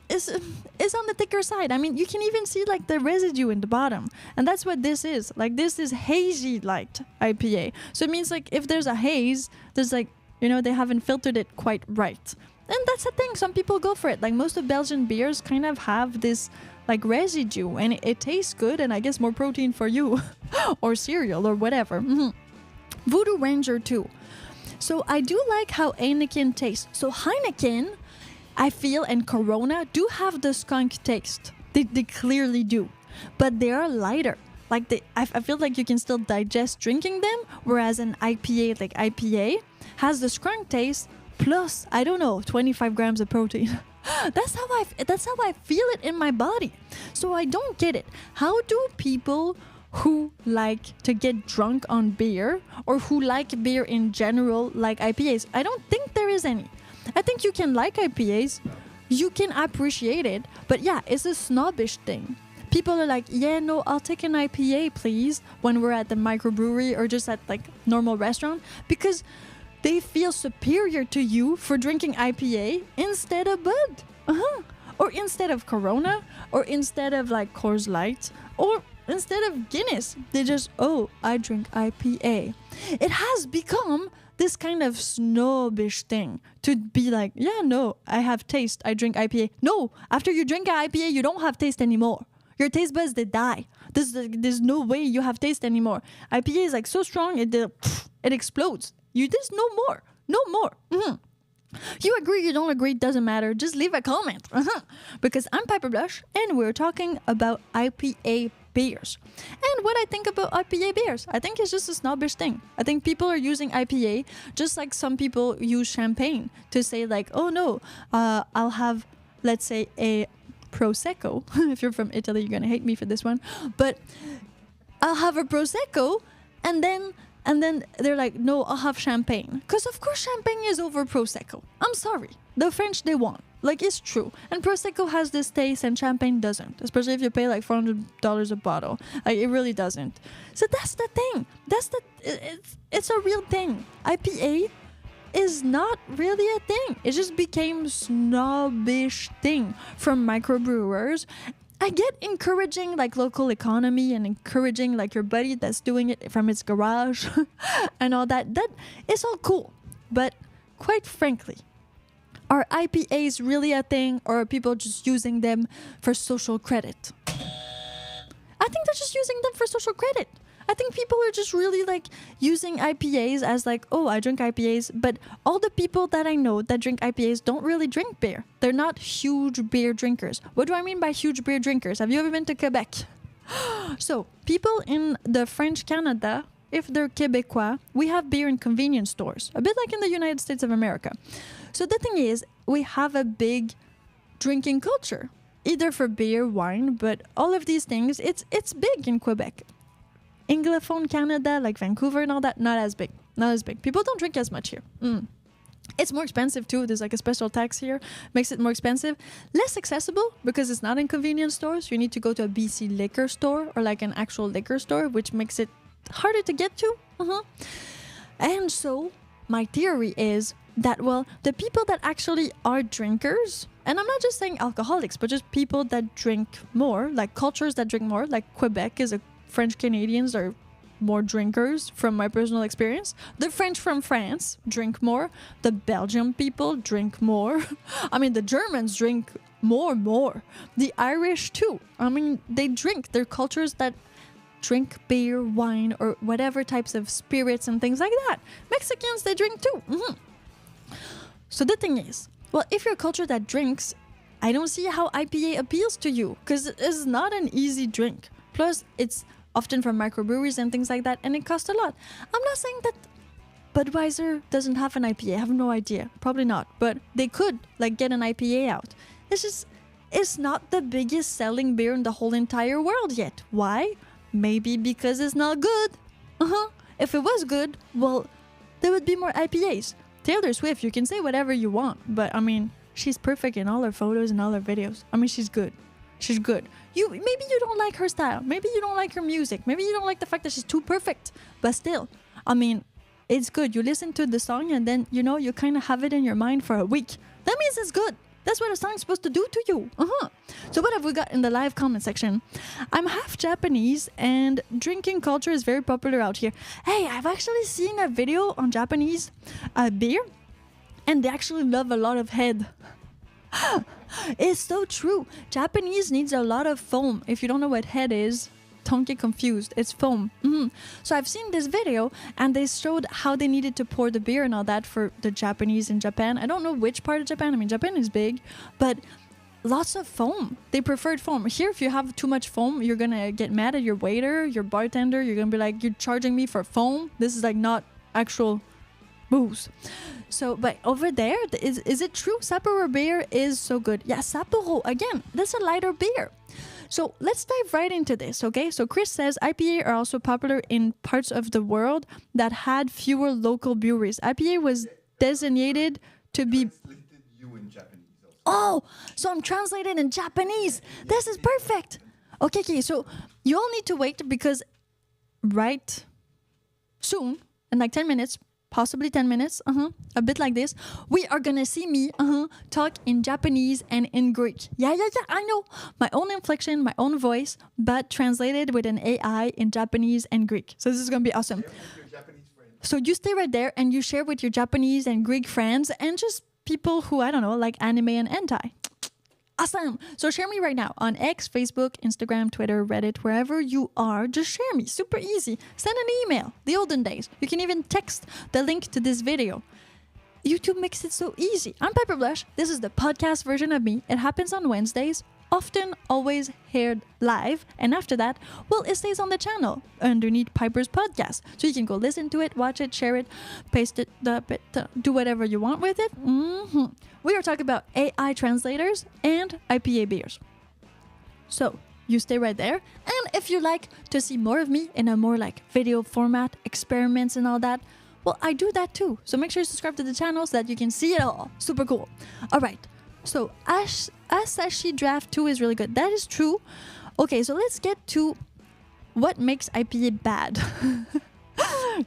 it's on the thicker side. I mean, you can even see like the residue in the bottom. And that's what this is. Like this is hazy light IPA. So it means like if there's a haze, there's like, you know, they haven't filtered it quite right. And that's the thing. Some people go for it. Like most of Belgian beers kind of have this like residue, and it tastes good, and I guess more protein for you or cereal or whatever. Voodoo Ranger too. So I do like how Heineken tastes. So Heineken, I feel, and Corona do have the skunk taste. They clearly do. But they are lighter. Like I feel like you can still digest drinking them, whereas an IPA, like IPA, has the skunk taste plus, I don't know, 25 grams of protein. That's how I feel it in my body. So I don't get it. How do people who like to get drunk on beer, or who like beer in general, like IPAs? I don't think there is any. I think you can like IPAs, you can appreciate it, but yeah, it's a snobbish thing. People are like, yeah, no, I'll take an IPA, please, when we're at the microbrewery or just at like normal restaurant, because they feel superior to you for drinking IPA instead of Bud. Or instead of Corona, or instead of like Coors Light, or instead of Guinness. They just, oh, I drink IPA. It has become this kind of snobbish thing to be like, yeah, no, I have taste, I drink IPA. No, after you drink an IPA, you don't have taste anymore. Your taste buds, they die. There's no way you have taste anymore. IPA is like so strong, it explodes. There's no more. You agree, you don't agree, doesn't matter. Just leave a comment. Because I'm Piper Blush, and we're talking about IPA beers. And what I think about IPA beers, I think it's just a snobbish thing. I think people are using IPA just like some people use champagne to say like, oh no, I'll have, let's say, a Prosecco. If you're from Italy, you're gonna hate me for this one. But I'll have a Prosecco, and then they're like, no, I'll have champagne. Because of course champagne is over Prosecco. I'm sorry. The French, they won. Like, it's true. And Prosecco has this taste and champagne doesn't. Especially if you pay like $400 a bottle. Like, it really doesn't. So that's the thing. It's a real thing. IPA is not really a thing. It just became snobbish thing from microbrewers. I get encouraging like local economy and encouraging like your buddy that's doing it from his garage and all that. That is all cool. But quite frankly, are IPAs really a thing, or are people just using them for social credit? I think they're just using them for social credit. I think people are just really like using IPAs as like, oh, I drink IPAs. But all the people that I know that drink IPAs don't really drink beer. They're not huge beer drinkers. What do I mean by huge beer drinkers? Have you ever been to Quebec? So people in the French Canada, if they're Quebecois, we have beer in convenience stores, a bit like in the United States of America. So the thing is, we have a big drinking culture, either for beer, wine, but all of these things, it's big in Quebec. Anglophone Canada, like Vancouver and all that, not as big. People don't drink as much here. It's more expensive too. There's like a special tax here, makes it more expensive. Less accessible because it's not in convenience stores. You need to go to a BC liquor store or like an actual liquor store, which makes it harder to get to. And so my theory is that, well, the people that actually are drinkers, and I'm not just saying alcoholics, but just people that drink more, like cultures that drink more, like Quebec is a French Canadians are more drinkers from my personal experience. The French from France drink more. The Belgian people drink more. I mean, the Germans drink more. The Irish too. I mean, they drink. They're cultures that drink beer, wine, or whatever types of spirits and things like that. Mexicans, they drink too. So the thing is, well, if you're a culture that drinks, I don't see how IPA appeals to you, because it's not an easy drink. Plus, it's often from microbreweries and things like that, and it costs a lot. I'm not saying that Budweiser doesn't have an IPA. I have no idea. Probably not. But they could, like, get an IPA out. It's just, It's not the biggest selling beer in the whole entire world yet. Why? Maybe because it's not good. If it was good, well, there would be more IPAs. Taylor Swift, you can say whatever you want, but I mean, she's perfect in all her photos and all her videos. I mean, she's good. She's good. Maybe you don't like her style. Maybe you don't like her music. Maybe you don't like the fact that she's too perfect. But still, I mean, it's good. You listen to the song and then, you kind of have it in your mind for a week. That means it's good. That's what a song's supposed to do to you. So what have we got in the live comment section? I'm half Japanese and drinking culture is very popular out here. Hey, I've actually seen a video on Japanese beer and they actually love a lot of head. It's so true. Japanese needs a lot of foam. If you don't know what head is, don't get confused. It's foam. So I've seen this video and they showed how they needed to pour the beer and all that for the Japanese in Japan. I don't know which part of Japan. I mean, Japan is big, but lots of foam. They preferred foam. Here, if you have too much foam, you're going to get mad at your waiter, your bartender. You're going to be like, you're charging me for foam? This is like not actual booze. So, but over there, is it true? Sapporo beer is so good. Yeah, Sapporo, again, that's a lighter beer. So let's dive right into this, okay? So Chris says IPA are also popular in parts of the world that had fewer local breweries. IPA was designated to be... Translated you in Japanese also. Oh, so I'm translated in Japanese. This is perfect. Okay, so you all need to wait because right soon, in like 10 minutes, possibly 10 minutes, a bit like this, we are gonna see me talk in Japanese and in Greek. Yeah, I know. My own inflection, my own voice, but translated with an AI in Japanese and Greek. So this is gonna be awesome. So you stay right there and you share with your Japanese and Greek friends and just people who, I don't know, like anime and hentai. Awesome. So share me right now on X, Facebook, Instagram, Twitter, Reddit, wherever you are. Just share me. Super easy. Send an email. The olden days. You can even text the link to this video. YouTube makes it so easy. I'm Pepper Blush. This is the podcast version of me. It happens on Wednesdays. Often, always aired live. And after that, well, it stays on the channel underneath Piper's podcast. So you can go listen to it, watch it, share it, paste it, do whatever you want with it. We are talking about AI translators and IPA beers. So you stay right there. And if you like to see more of me in a more like video format, experiments and all that, well, I do that too. So make sure you subscribe to the channel so that you can see it all. Super cool. All right. So Asahi Draft 2 is really good. That is true. Okay, so let's get to what makes IPA bad.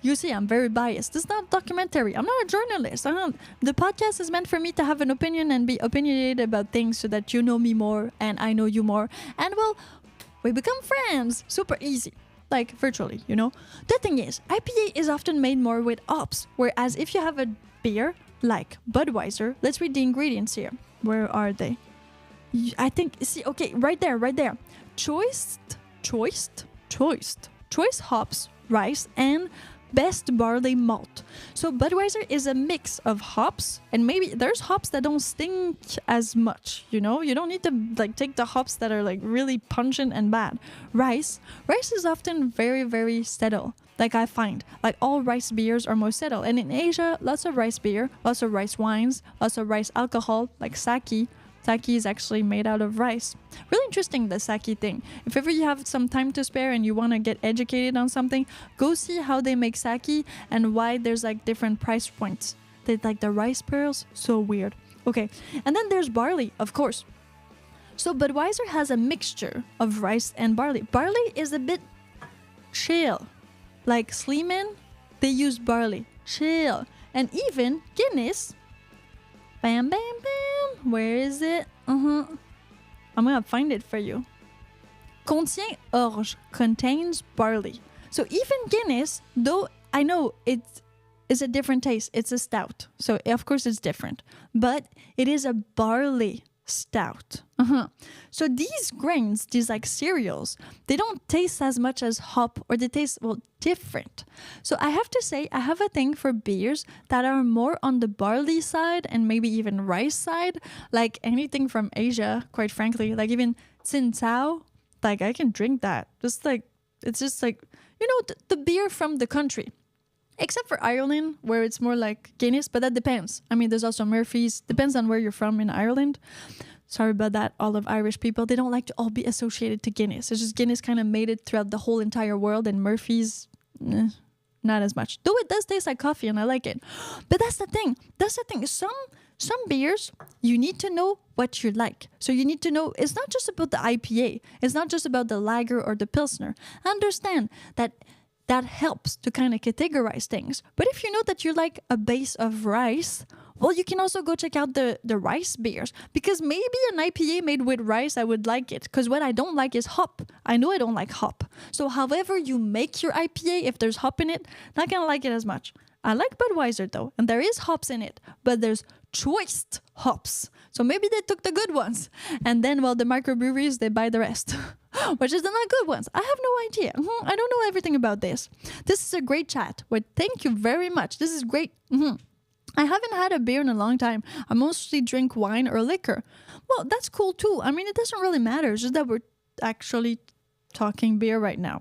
You see, I'm very biased. This is not a documentary. I'm not a journalist. The podcast is meant for me to have an opinion and be opinionated about things so that you know me more and I know you more. And well, we become friends. Super easy. Like virtually, The thing is, IPA is often made more with hops. Whereas if you have a beer like Budweiser, let's read the ingredients here. Where are they? I think, see, okay, right there. Choice hops, rice, and best barley malt. So Budweiser is a mix of hops, and maybe there's hops that don't stink as much, You don't need to like take the hops that are like really pungent and bad. Rice is often very, very subtle. Like I find, like all rice beers are more subtle. And in Asia, lots of rice beer, lots of rice wines, lots of rice alcohol, like sake. Sake is actually made out of rice. Really interesting, the sake thing. If ever you have some time to spare and you want to get educated on something, go see how they make sake and why there's like different price points. They like the rice pearls, so weird. Okay, and then there's barley, of course. So Budweiser has a mixture of rice and barley. Barley is a bit chill. Like Sleeman, they use barley. Chill. And even Guinness. Bam, bam, bam. Where is it? I'm gonna find it for you. Contient orge. Contains barley. So even Guinness, though I know it's a different taste. It's a stout. So of course it's different. But it is a barley stout. So these grains, these like cereals, they don't taste as much as hop, or they taste, well, different. So I have to say, I have a thing for beers that are more on the barley side and maybe even rice side, like anything from Asia, quite frankly, like even Tsingtao, like I can drink that. Just like, it's just like, the beer from the country. Except for Ireland, where it's more like Guinness, but that depends. I mean, there's also Murphy's. Depends on where you're from in Ireland. sorry about that, all of Irish people, they don't like to all be associated to Guinness. It's just Guinness kind of made it throughout the whole entire world, and Murphy's, not as much. Though it does taste like coffee and I like it. But that's the thing. Some beers, you need to know what you like. So you need to know, it's not just about the IPA. It's not just about the lager or the Pilsner. Understand that helps to kind of categorize things. But if you know that you like a base of rice, well, you can also go check out the rice beers. Because maybe an IPA made with rice, I would like it. Because what I don't like is hop. I know I don't like hop. So however you make your IPA, if there's hop in it, not going to like it as much. I like Budweiser though, and there is hops in it, but there's choiced hops. So maybe they took the good ones. And then, well, the microbreweries, they buy the rest, which is the not good ones. I have no idea. I don't know everything about this. This is a great chat. Well, thank you very much. This is great. I haven't had a beer in a long time. I mostly drink wine or liquor. Well, that's cool too. I mean, it doesn't really matter. It's just that we're actually talking beer right now.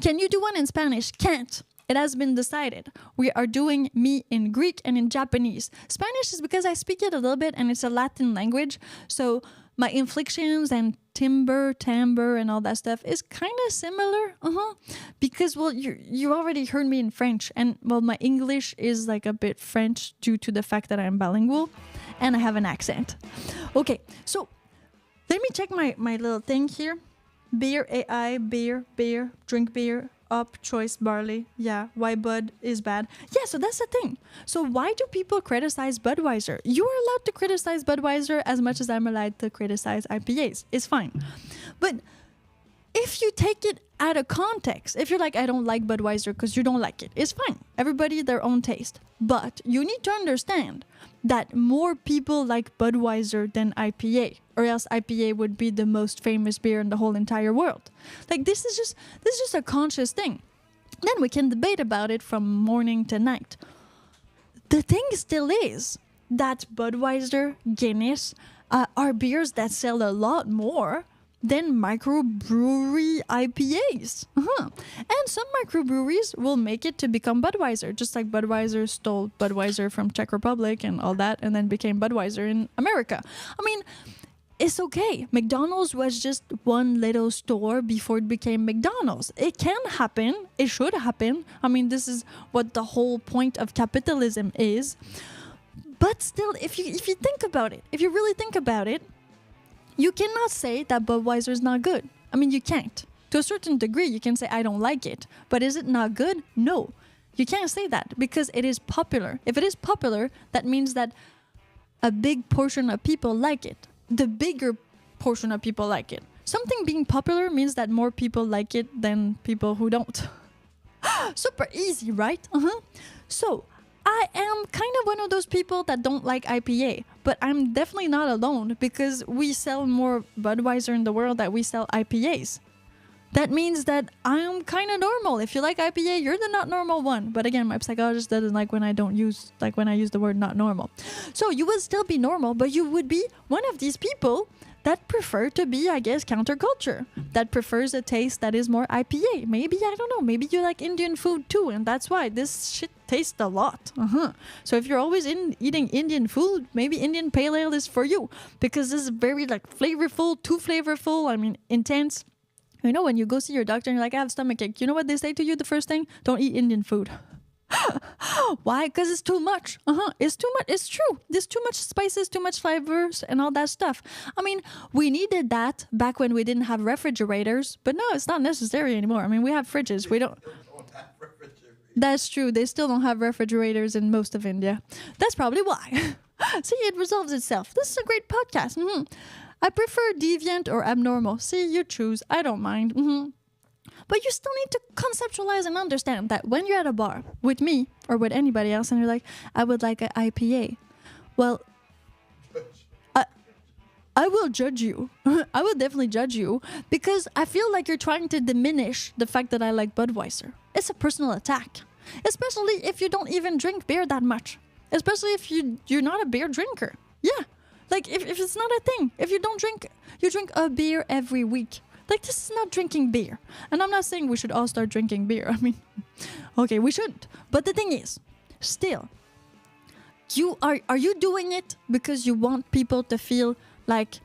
Can you do one in Spanish? Can't. It has been decided. We are doing me in Greek and in Japanese. Spanish is because I speak it a little bit and it's a Latin language. So my inflections and timbre, and all that stuff is kind of similar. Because, well, you already heard me in French. And, well, my English is like a bit French due to the fact that I'm bilingual and I have an accent. Okay, so let me check my little thing here. Beer, AI, beer, drink beer. Up, choice, barley. Yeah, why Bud is bad. Yeah, so that's the thing. So why do people criticize Budweiser? You are allowed to criticize Budweiser as much as I'm allowed to criticize IPAs. It's fine. But if you take it out of context, if you're like, I don't like Budweiser because you don't like it, it's fine. Everybody their own taste. But you need to understand that more people like Budweiser than IPA, or else IPA would be the most famous beer in the whole entire world. Like, this is just a conscious thing. Then we can debate about it from morning to night. The thing still is that Budweiser, Guinness are beers that sell a lot more than microbrewery IPAs. And some microbreweries will make it to become Budweiser, just like Budweiser stole Budweiser from Czech Republic and all that, and then became Budweiser in America. I mean, it's okay. McDonald's was just one little store before it became McDonald's. It can happen. It should happen. I mean, this is what the whole point of capitalism is. But still, if you think about it, if you really think about it, you cannot say that Budweiser is not good. I mean, you can't. To a certain degree, you can say, I don't like it. But is it not good? No. You can't say that because it is popular. If it is popular, that means that a big portion of people like it. The bigger portion of people like it. Something being popular means that more people like it than people who don't. Super easy, right? So, I am kind of one of those people that don't like IPA, but I'm definitely not alone because we sell more Budweiser in the world than we sell IPAs. That means that I'm kind of normal. If you like IPA, you're the not normal one. But again, my psychologist doesn't like when I use the word not normal. So you would still be normal, but you would be one of these people that prefer to be, I guess, counterculture. That prefers a taste that is more IPA. Maybe, I don't know, maybe you like Indian food too, and that's why this shit tastes a lot. So if you're always eating Indian food, maybe Indian Pale Ale is for you. Because this is very like flavorful, too flavorful, I mean, intense. You know, when you go see your doctor and you're like, I have stomachache, you know what they say to you the first thing? Don't eat Indian food. Why? Because it's too much. It's too much. It's true. There's too much spices, too much flavors, and all that stuff. I mean, we needed that back when we didn't have refrigerators, but no, it's not necessary anymore. I mean, we have fridges. We don't. That's true. They still don't have refrigerators in most of India. That's probably why. See, it resolves itself. This is a great podcast. I prefer deviant or abnormal. See, you choose. I don't mind. But you still need to conceptualize and understand that when you're at a bar with me or with anybody else and you're like, I would like an IPA. Well, I will judge you. I will definitely judge you because I feel like you're trying to diminish the fact that I like Budweiser. It's a personal attack, especially if you don't even drink beer that much, especially if you're not a beer drinker. Yeah. Like, if it's not a thing, if you don't drink, you drink a beer every week. Like, this is not drinking beer. And I'm not saying we should all start drinking beer. I mean, okay, we shouldn't. But the thing is, still, are you doing it because you want people to feel like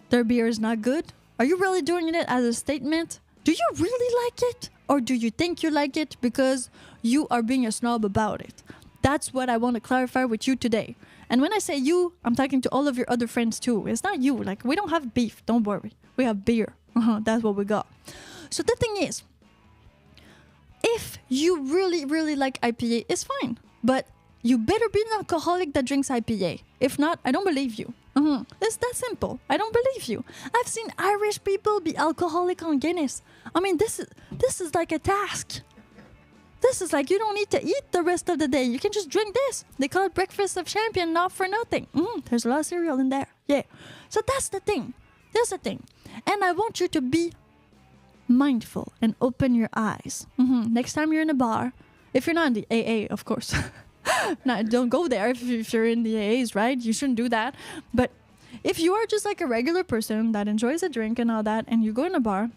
their beer is not good? Are you really doing it as a statement? Do you really like it? Or do you think you like it because you are being a snob about it? That's what I want to clarify with you today. And when I say you, I'm talking to all of your other friends too. It's not you. Like, we don't have beef. Don't worry. We have beer. That's what we got. So the thing is, if you really, really like IPA, it's fine. But you better be an alcoholic that drinks IPA. If not, I don't believe you. It's that simple. I don't believe you. I've seen Irish people be alcoholic on Guinness. I mean, this is like a task. This is like, you don't need to eat the rest of the day. You can just drink this. They call it breakfast of champion, not for nothing. There's a lot of cereal in there. Yeah. So that's the thing. That's the thing. And I want you to be mindful and open your eyes. Next time you're in a bar, if you're not in the AA, of course. No, don't go there if you're in the AAs, right? You shouldn't do that. But if you are just like a regular person that enjoys a drink and all that, and you go in a bar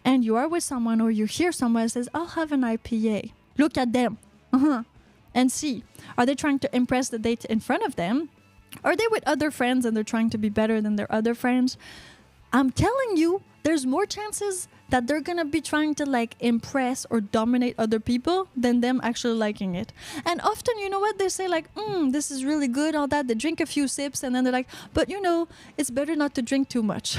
and you are with someone, or you hear someone that says, I'll have an IPA. Look at them and see, are they trying to impress the date in front of them? Are they with other friends and they're trying to be better than their other friends? I'm telling you, there's more chances that they're gonna be trying to like impress or dominate other people than them actually liking it. And often, you know what, they say like, this is really good, all that. They drink a few sips and then they're like, but you know, it's better not to drink too much.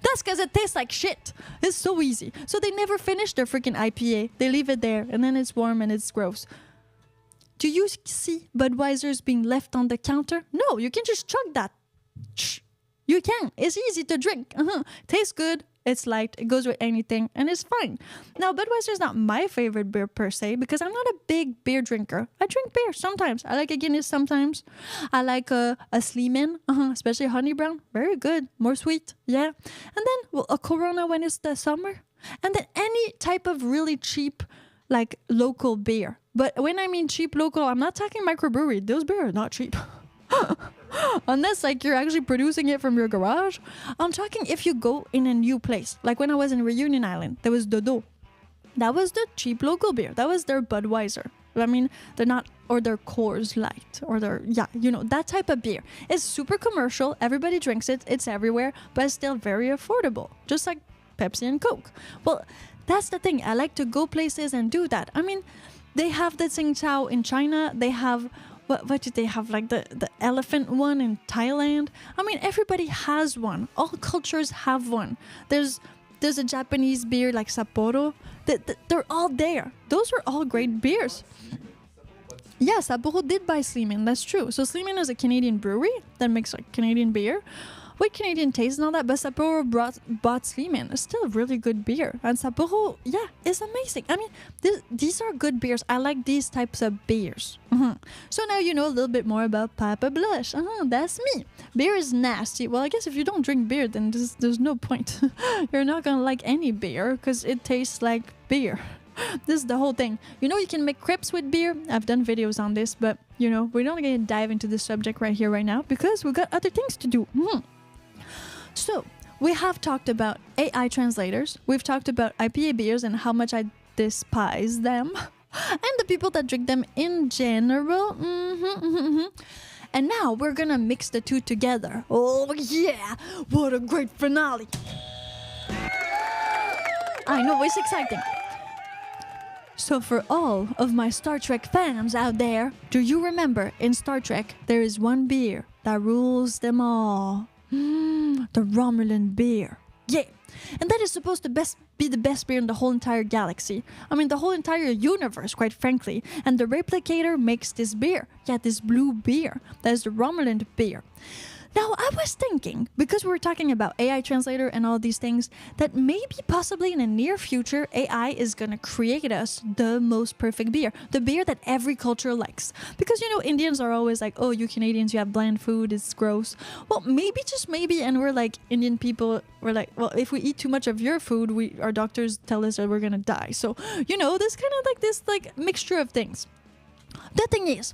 That's because it tastes like shit. It's so easy. So they never finish their freaking IPA. They leave it there and then it's warm and it's gross. Do you see Budweiser's being left on the counter? No, you can just chug that. You can. It's easy to drink. Tastes good. It's light. It goes with anything, and it's fine. Now, Budweiser is not my favorite beer per se because I'm not a big beer drinker. I drink beer sometimes. I like a Guinness sometimes. I like a Sleeman, especially honey brown. Very good. More sweet. Yeah. And then a Corona when it's the summer. And then any type of really cheap, like local beer. But when I mean cheap local, I'm not talking microbrewery. Those beers are not cheap. Unless like you're actually producing it from your garage. I'm talking if you go in a new place. Like when I was in Reunion Island, there was Dodo. That was the cheap local beer. That was their Budweiser. I mean, they're not, or their Coors Light, or their, that type of beer. It's super commercial. Everybody drinks it. It's everywhere, but it's still very affordable. Just like Pepsi and Coke. Well, that's the thing. I like to go places and do that. I mean, they have the Tsingtao in China. They have... What did they have? Like the elephant one in Thailand? I mean, everybody has one. All cultures have one. There's a Japanese beer like Sapporo. They're all there. Those are all great beers. Yeah, Sapporo did buy Sleeman. That's true. So Sleeman is a Canadian brewery that makes like Canadian beer with Canadian taste and all that. But Sapporo bought Sleeman. It's still a really good beer. And Sapporo, is amazing. I mean, these are good beers. I like these types of beers. So now you know a little bit more about Papa Blush. That's me. Beer is nasty. Well, I guess if you don't drink beer, then there's no point. You're not gonna like any beer because it tastes like beer. This is the whole thing. You know, you can make crepes with beer. I've done videos on this, but we're not gonna dive into this subject right here, right now, because we've got other things to do. So, we have talked about AI translators. We've talked about IPA beers and how much I despise them. And the people that drink them in general. And now we're gonna mix the two together. Oh yeah! What a great finale! I know, it's exciting. So for all of my Star Trek fans out there, do you remember in Star Trek there is one beer that rules them all? The Romulan beer. Yeah. And that is supposed to be the best beer in the whole entire galaxy. I mean, the whole entire universe, quite frankly. And the Replicator makes this beer. Yeah, this blue beer. That is the Romulan beer. Now, I was thinking, because we were talking about AI translator and all these things, that maybe possibly in the near future, AI is going to create us the most perfect beer. The beer that every culture likes. Because, Indians are always like, oh, you Canadians, you have bland food, it's gross. Well, maybe, just maybe, and we're like, Indian people, we're like, well, if we eat too much of your food, our doctors tell us that we're going to die. So, this kind of like this like mixture of things. The thing is,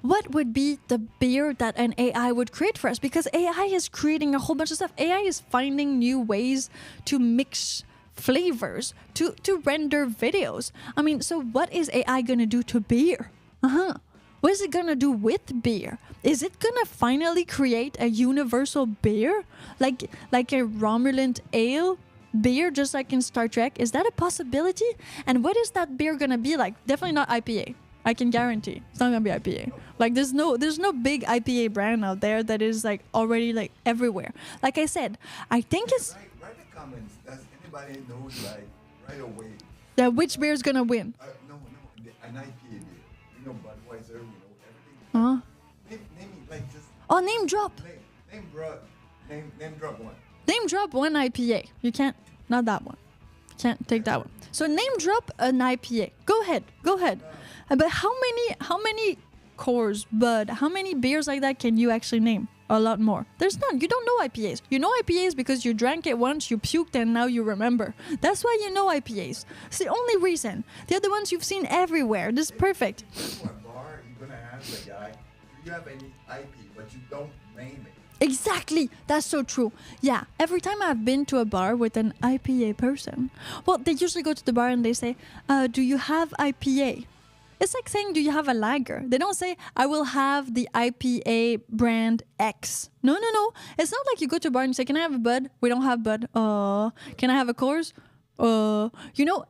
what would be the beer that an AI would create for us? Because AI is creating a whole bunch of stuff. AI is finding new ways to mix flavors, to render videos. I mean, so what is AI going to do to beer? What is it gonna do with beer? Is it gonna finally create a universal beer? Like a Romulan ale beer, just like in Star Trek? Is that a possibility? And what is that beer gonna be like? Definitely not IPA. I can guarantee it's not gonna be IPA. Like there's no big IPA brand out there that is like already like everywhere. Like I said, I think it's Write the comments. Does anybody knows like right away? that which beer is gonna win. No, an IPA beer. We know Budweiser. We know everything. Huh? Name like just Oh, name drop. name drop one. Name drop one IPA. You can't. Not that one. Can't take that one. So name drop an IPA. Go ahead. But how many Coors, Bud, how many beers like that can you actually name? A lot more. There's none. You don't know IPAs. You know IPAs because you drank it once, you puked, and now you remember. That's why you know IPAs. It's the only reason. The other ones you've seen everywhere. This is perfect. If you go to a bar, you're gonna ask the guy, do you have any IP? But you don't name it. Exactly. That's so true. Yeah. Every time I've been to a bar with an IPA person, well, they usually go to the bar and they say, do you have IPA? It's like saying, do you have a lager? They don't say, I will have the IPA brand X. No. It's not like you go to a bar and you say, can I have a Bud? We don't have Bud. Can I have a Coors?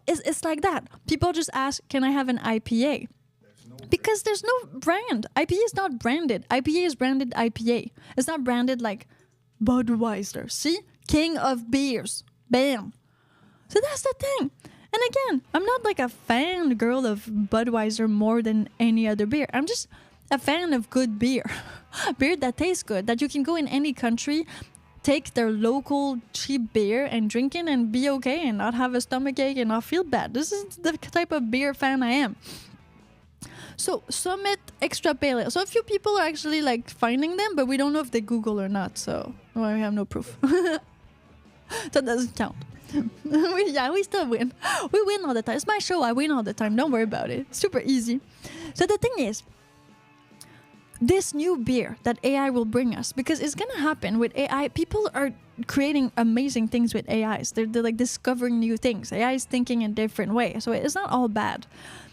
It's like that. People just ask, can I have an IPA? Because there's no brand. IPA is not branded. IPA is branded IPA. It's not branded like Budweiser. See? King of beers. Bam. So that's the thing. And again, I'm not like a fan girl of Budweiser more than any other beer. I'm just a fan of good beer. Beer that tastes good, that you can go in any country, take their local cheap beer and drink it and be okay and not have a stomachache and not feel bad. This is the type of beer fan I am. So Summit Extra Pale Ale. So a few people are actually like finding them, but we don't know if they Google or not. So we have no proof. That doesn't count. we still win. We win all the time. It's my show. I win all the time. Don't worry about it. Super easy. So the thing is, this new beer that AI will bring us, because it's gonna happen with AI. People are creating amazing things with AIs. They're like discovering new things. AI is thinking in different ways. So it's not all bad.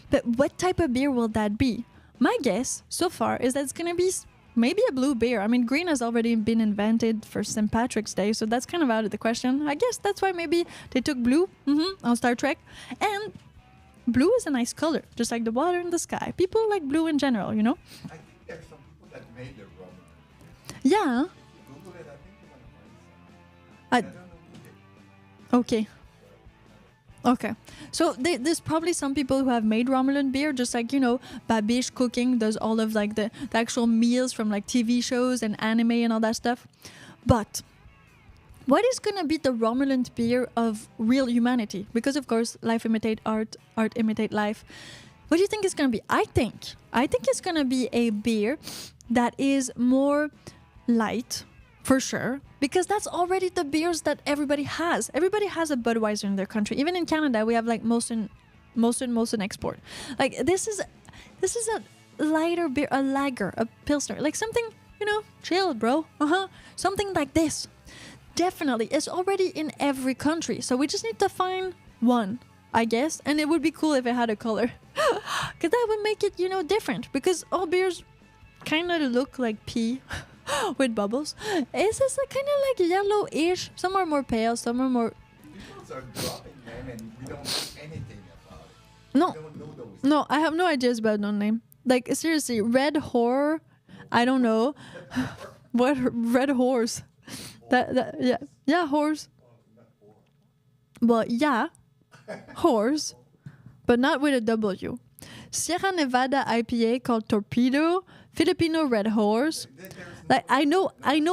But what type of beer will that be? My guess so far is that it's gonna be maybe a blue beer. I mean, green has already been invented for St. Patrick's Day, so that's kind of out of the question. I guess that's why maybe they took blue on Star Trek. And blue is a nice color, just like the water in the sky. People like blue in general, you know? I think there's some people that made the rum. Yeah. Google it. I think you're gonna find some. I don't know who did. Okay. Okay. So there's probably some people who have made Romulan beer, just like, Babish Cooking does all of like the actual meals from like TV shows and anime and all that stuff. But what is going to be the Romulan beer of real humanity? Because of course, life imitate art, art imitate life. What do you think it's going to be? I think it's going to be a beer that is more light, for sure, because that's already the beers that everybody has. Everybody has a Budweiser in their country. Even in Canada, we have like Molson export. Like this is a lighter beer, a lager, a pilsner, like something, chill, bro. Something like this. Definitely, it's already in every country. So we just need to find one, I guess, and it would be cool if it had a color, because that would make it, different. Because all beers kind of look like pee. With bubbles. It's just kind of like yellowish. Some are more pale, some are more... People are dropping them and we don't know anything about it. No. We don't know those. No, I have no ideas about no name. Like, seriously, Red Horror, I don't know. What? Red Horse. Yeah, horse. Well, yeah, horse, but not with a W. Sierra Nevada IPA called Torpedo, Filipino Red Horse. Like I know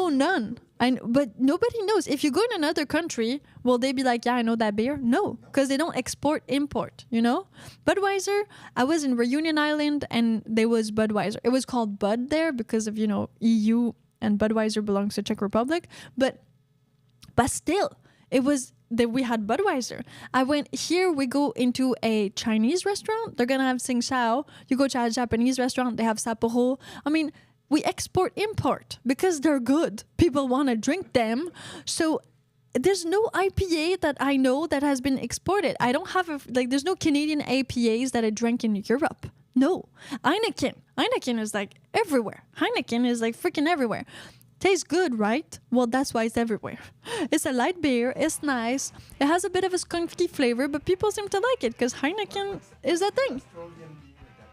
none. But nobody knows. If you go in another country, will they be like, yeah, I know that beer? No, because they don't import, Budweiser, I was in Reunion Island and there was Budweiser. It was called Bud there because of, EU, and Budweiser belongs to Czech Republic. But still, it was that we had Budweiser. We go into a Chinese restaurant. They're going to have Sing Sao. You go to a Japanese restaurant, they have Sapporo. I mean, we import because they're good. People want to drink them. So there's no IPA that I know that has been exported. I don't have there's no Canadian IPAs that I drank in Europe. No. Heineken is like everywhere. Heineken is like freaking everywhere. Tastes good, right? Well, that's why it's everywhere. It's a light beer. It's nice. It has a bit of a skunky flavor, but people seem to like it because Heineken is a thing. Australian beer that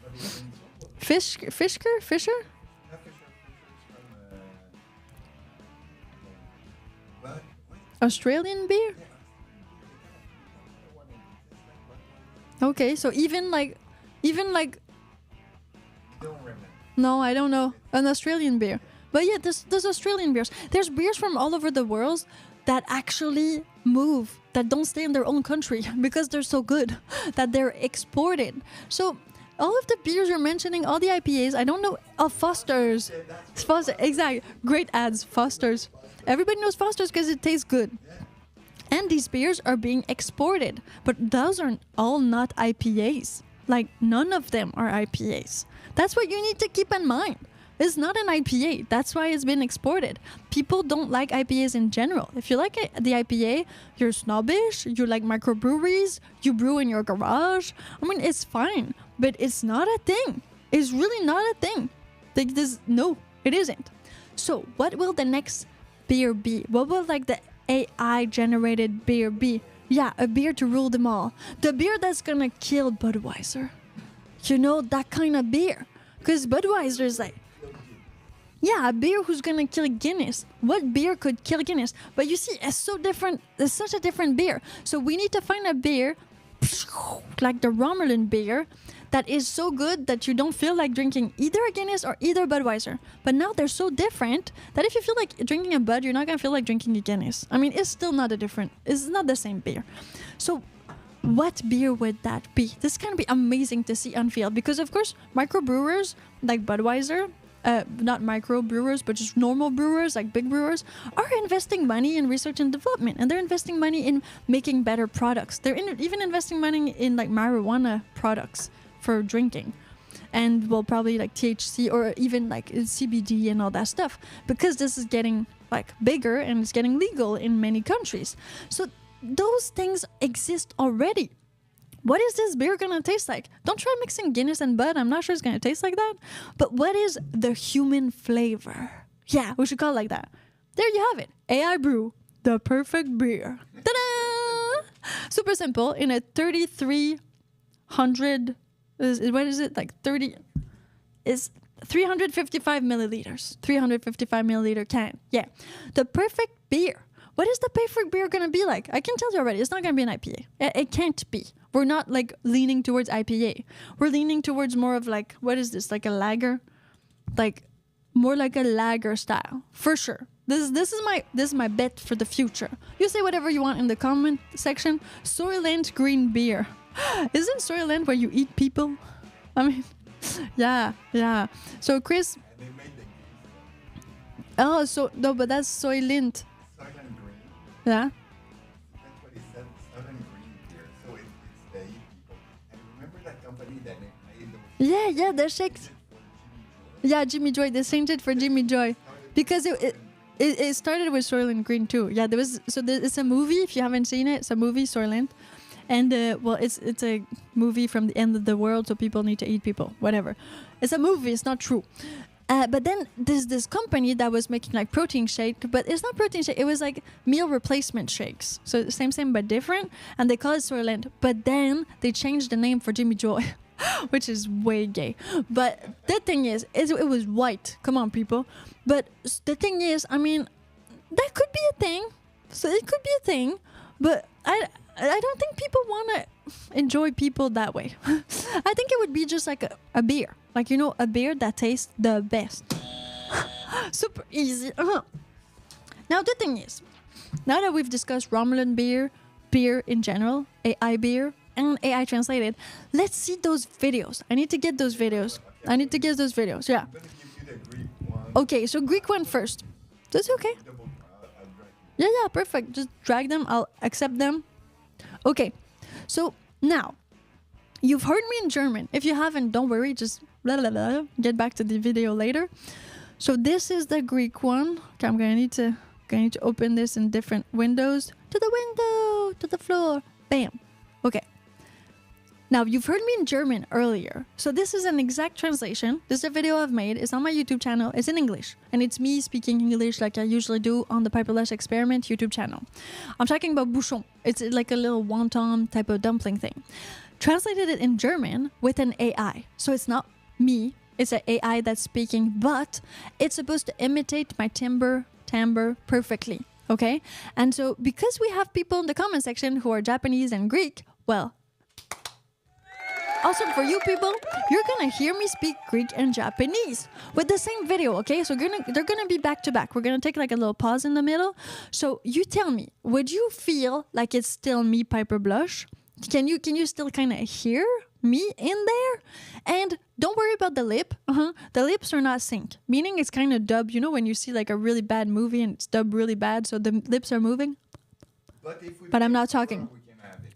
everybody drinks. Fisher? Yeah, Fisher is from but Australian beer? Okay, so even like, you don't remember. no, I don't know, an Australian beer. But yeah, there's Australian beers. There's beers from all over the world that actually move, that don't stay in their own country because they're so good, that they're exported. So all of the beers you're mentioning, all the IPAs, I don't know, Foster's. Foster, exactly. Great ads, Foster's. Everybody knows Foster's because it tastes good. And these beers are being exported. But those are all not IPAs. Like, none of them are IPAs. That's what you need to keep in mind. It's not an IPA. That's why it's been exported. People don't like IPAs in general. If you like the IPA, you're snobbish, you like microbreweries, you brew in your garage. I mean, it's fine, but it's not a thing. It's really not a thing. Like this, no, it isn't. So what will the next beer be? What will like the AI generated beer be? Yeah, a beer to rule them all. The beer that's gonna kill Budweiser. You know, that kind of beer. Because Budweiser is like, yeah, a beer who's gonna kill Guinness. What beer could kill Guinness? But you see, it's so different. It's such a different beer. So we need to find a beer like the Romulan beer that is so good that you don't feel like drinking either a Guinness or either Budweiser. But now they're so different that if you feel like drinking a Bud, you're not gonna feel like drinking a Guinness. I mean, it's still not it's not the same beer. So what beer would that be? This is gonna be amazing to see unveiled because of course microbrewers like Budweiser, not microbrewers, but just normal brewers, like big brewers, are investing money in research and development, and they're investing money in making better products. They're even investing money in like marijuana products for drinking, and well, probably like THC or even like CBD and all that stuff, because this is getting like bigger and it's getting legal in many countries. So those things exist already. What is this beer gonna taste like? Don't try mixing Guinness and Bud. I'm not sure it's gonna taste like that. But what is the human flavor? Yeah, we should call it like that. There you have it. AI Brew, the perfect beer. Ta-da! Super simple. In a 3,300, what is it? Like 30, is 355 milliliters. 355 milliliter can. Yeah. The perfect beer. What is the perfect beer gonna be like? I can tell you already, it's not gonna be an IPA. It can't be. We're not like leaning towards IPA. We're leaning towards more of like, what is this? Like a lager? Like more like a lager style. For sure. This is my bet for the future. You say whatever you want in the comment section. Soylent green beer. Isn't Soylent where you eat people? I mean, yeah. So Chris. Oh, so no, but that's Soylent. Yeah. That's what he said, Southern Green beer. So it's the people. And remember that company that made those Yeah, the shakes. Yeah, Jimmy Joy. They changed it for Jimmy Joy because it started with Soylent Green too. Yeah, it's a movie. If you haven't seen it, it's a movie, Soylent, and well, it's a movie from the end of the world, so people need to eat people. Whatever. It's a movie. It's not true. But then there's this company that was making like protein shake, but it's not protein shake. It was like meal replacement shakes. So same but different. And they call it Soylent. But then they changed the name for Jimmy Joy, which is way gay. But the thing is, it was white. Come on, people. But the thing is, I mean, that could be a thing. So it could be a thing. But I don't think people want to enjoy people that way. I think it would be just like a beer. Like, you know, a beer that tastes the best. Super easy. Now, the thing is, now that we've discussed Romulan beer in general, AI beer, and AI translated, let's see those videos. I need to get those videos. Yeah. I'm going to give you the Greek one. Okay, so Greek one first. That's okay. Yeah, perfect. Just drag them. I'll accept them. Okay, so now, you've heard me in German. If you haven't, don't worry. Just get back to the video later. So this is the Greek one. Okay, I'm gonna need to open this in different windows. To the window, to the floor. Bam. Okay. Now, you've heard me in German earlier. So this is an exact translation. This is a video I've made. It's on my YouTube channel. It's in English. And it's me speaking English like I usually do on the Piperlush Experiment YouTube channel. I'm talking about bouchon. It's like a little wonton type of dumpling thing. Translated it in German with an AI. So it's not me. It's an AI that's speaking, but it's supposed to imitate my timbre perfectly. Okay? And so because we have people in the comment section who are Japanese and Greek, well, awesome for you people, you're gonna hear me speak Greek and Japanese with the same video, okay? So they're gonna be back to back. We're gonna take like a little pause in the middle. So you tell me, would you feel like it's still me, Piper Blush? Can you still kind of hear me in there? And don't worry about the lip. The lips are not synced, meaning it's kind of dubbed. You know when you see like a really bad movie and it's dubbed really bad, so the lips are moving? But I'm not talking.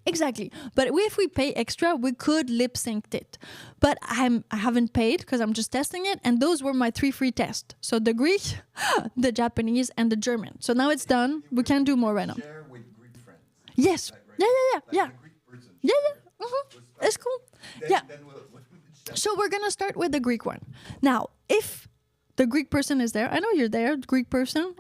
Exactly. But if we pay extra, we could lip sync it. But I haven't paid because I'm just testing it. And those were my 3 free tests. So the Greek, the Japanese, and the German. So now it's done. We can't do more right now. Share with Greek friends. Yes. Like, right? Yeah. Like the Greek person. Yeah. It's cool. Then we'll So we're going to start with the Greek one. Now, if the Greek person is there, I know you're there, Greek person.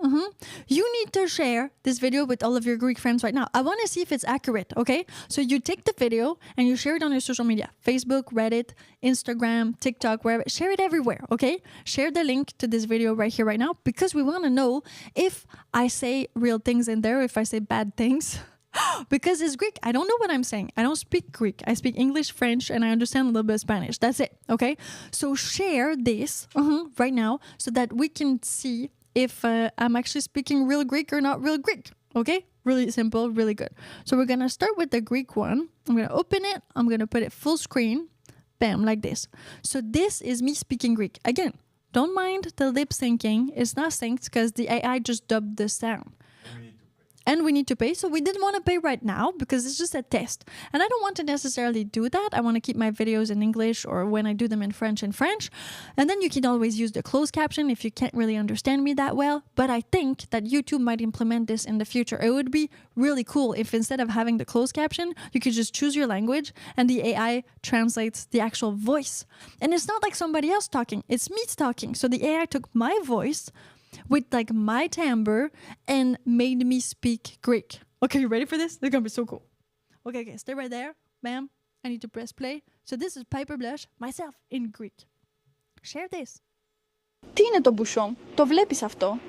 You need to share this video with all of your Greek friends right now. I want to see if it's accurate, okay? So you take the video and you share it on your social media. Facebook, Reddit, Instagram, TikTok, wherever. Share it everywhere, okay? Share the link to this video right here, right now, because we want to know if I say real things in there, if I say bad things. Because it's Greek. I don't know what I'm saying. I don't speak Greek. I speak English, French, and I understand a little bit of Spanish. That's it. Okay? So share this right now so that we can see if I'm actually speaking real Greek or not real Greek. Okay? Really simple, really good. So we're going to start with the Greek one. I'm going to open it. I'm going to put it full screen. Bam, like this. So this is me speaking Greek. Again, don't mind the lip syncing. It's not synced because the AI just dubbed the sound. And we need to pay. So we didn't want to pay right now because it's just a test. And I don't want to necessarily do that. I want to keep my videos in English or when I do them in French. And then you can always use the closed caption if you can't really understand me that well. But I think that YouTube might implement this in the future. It would be really cool if instead of having the closed caption, you could just choose your language and the AI translates the actual voice. And it's not like somebody else talking. It's me talking. So the AI took my voice with like my timbre and made me speak Greek. Okay, you ready for this? This is gonna be so cool. Okay, stay right there. Bam. I need to press play. So this is Piper Blush, myself in Greek. Share this. Τι είναι το μπουσόν? Το βλέπεις αυτό?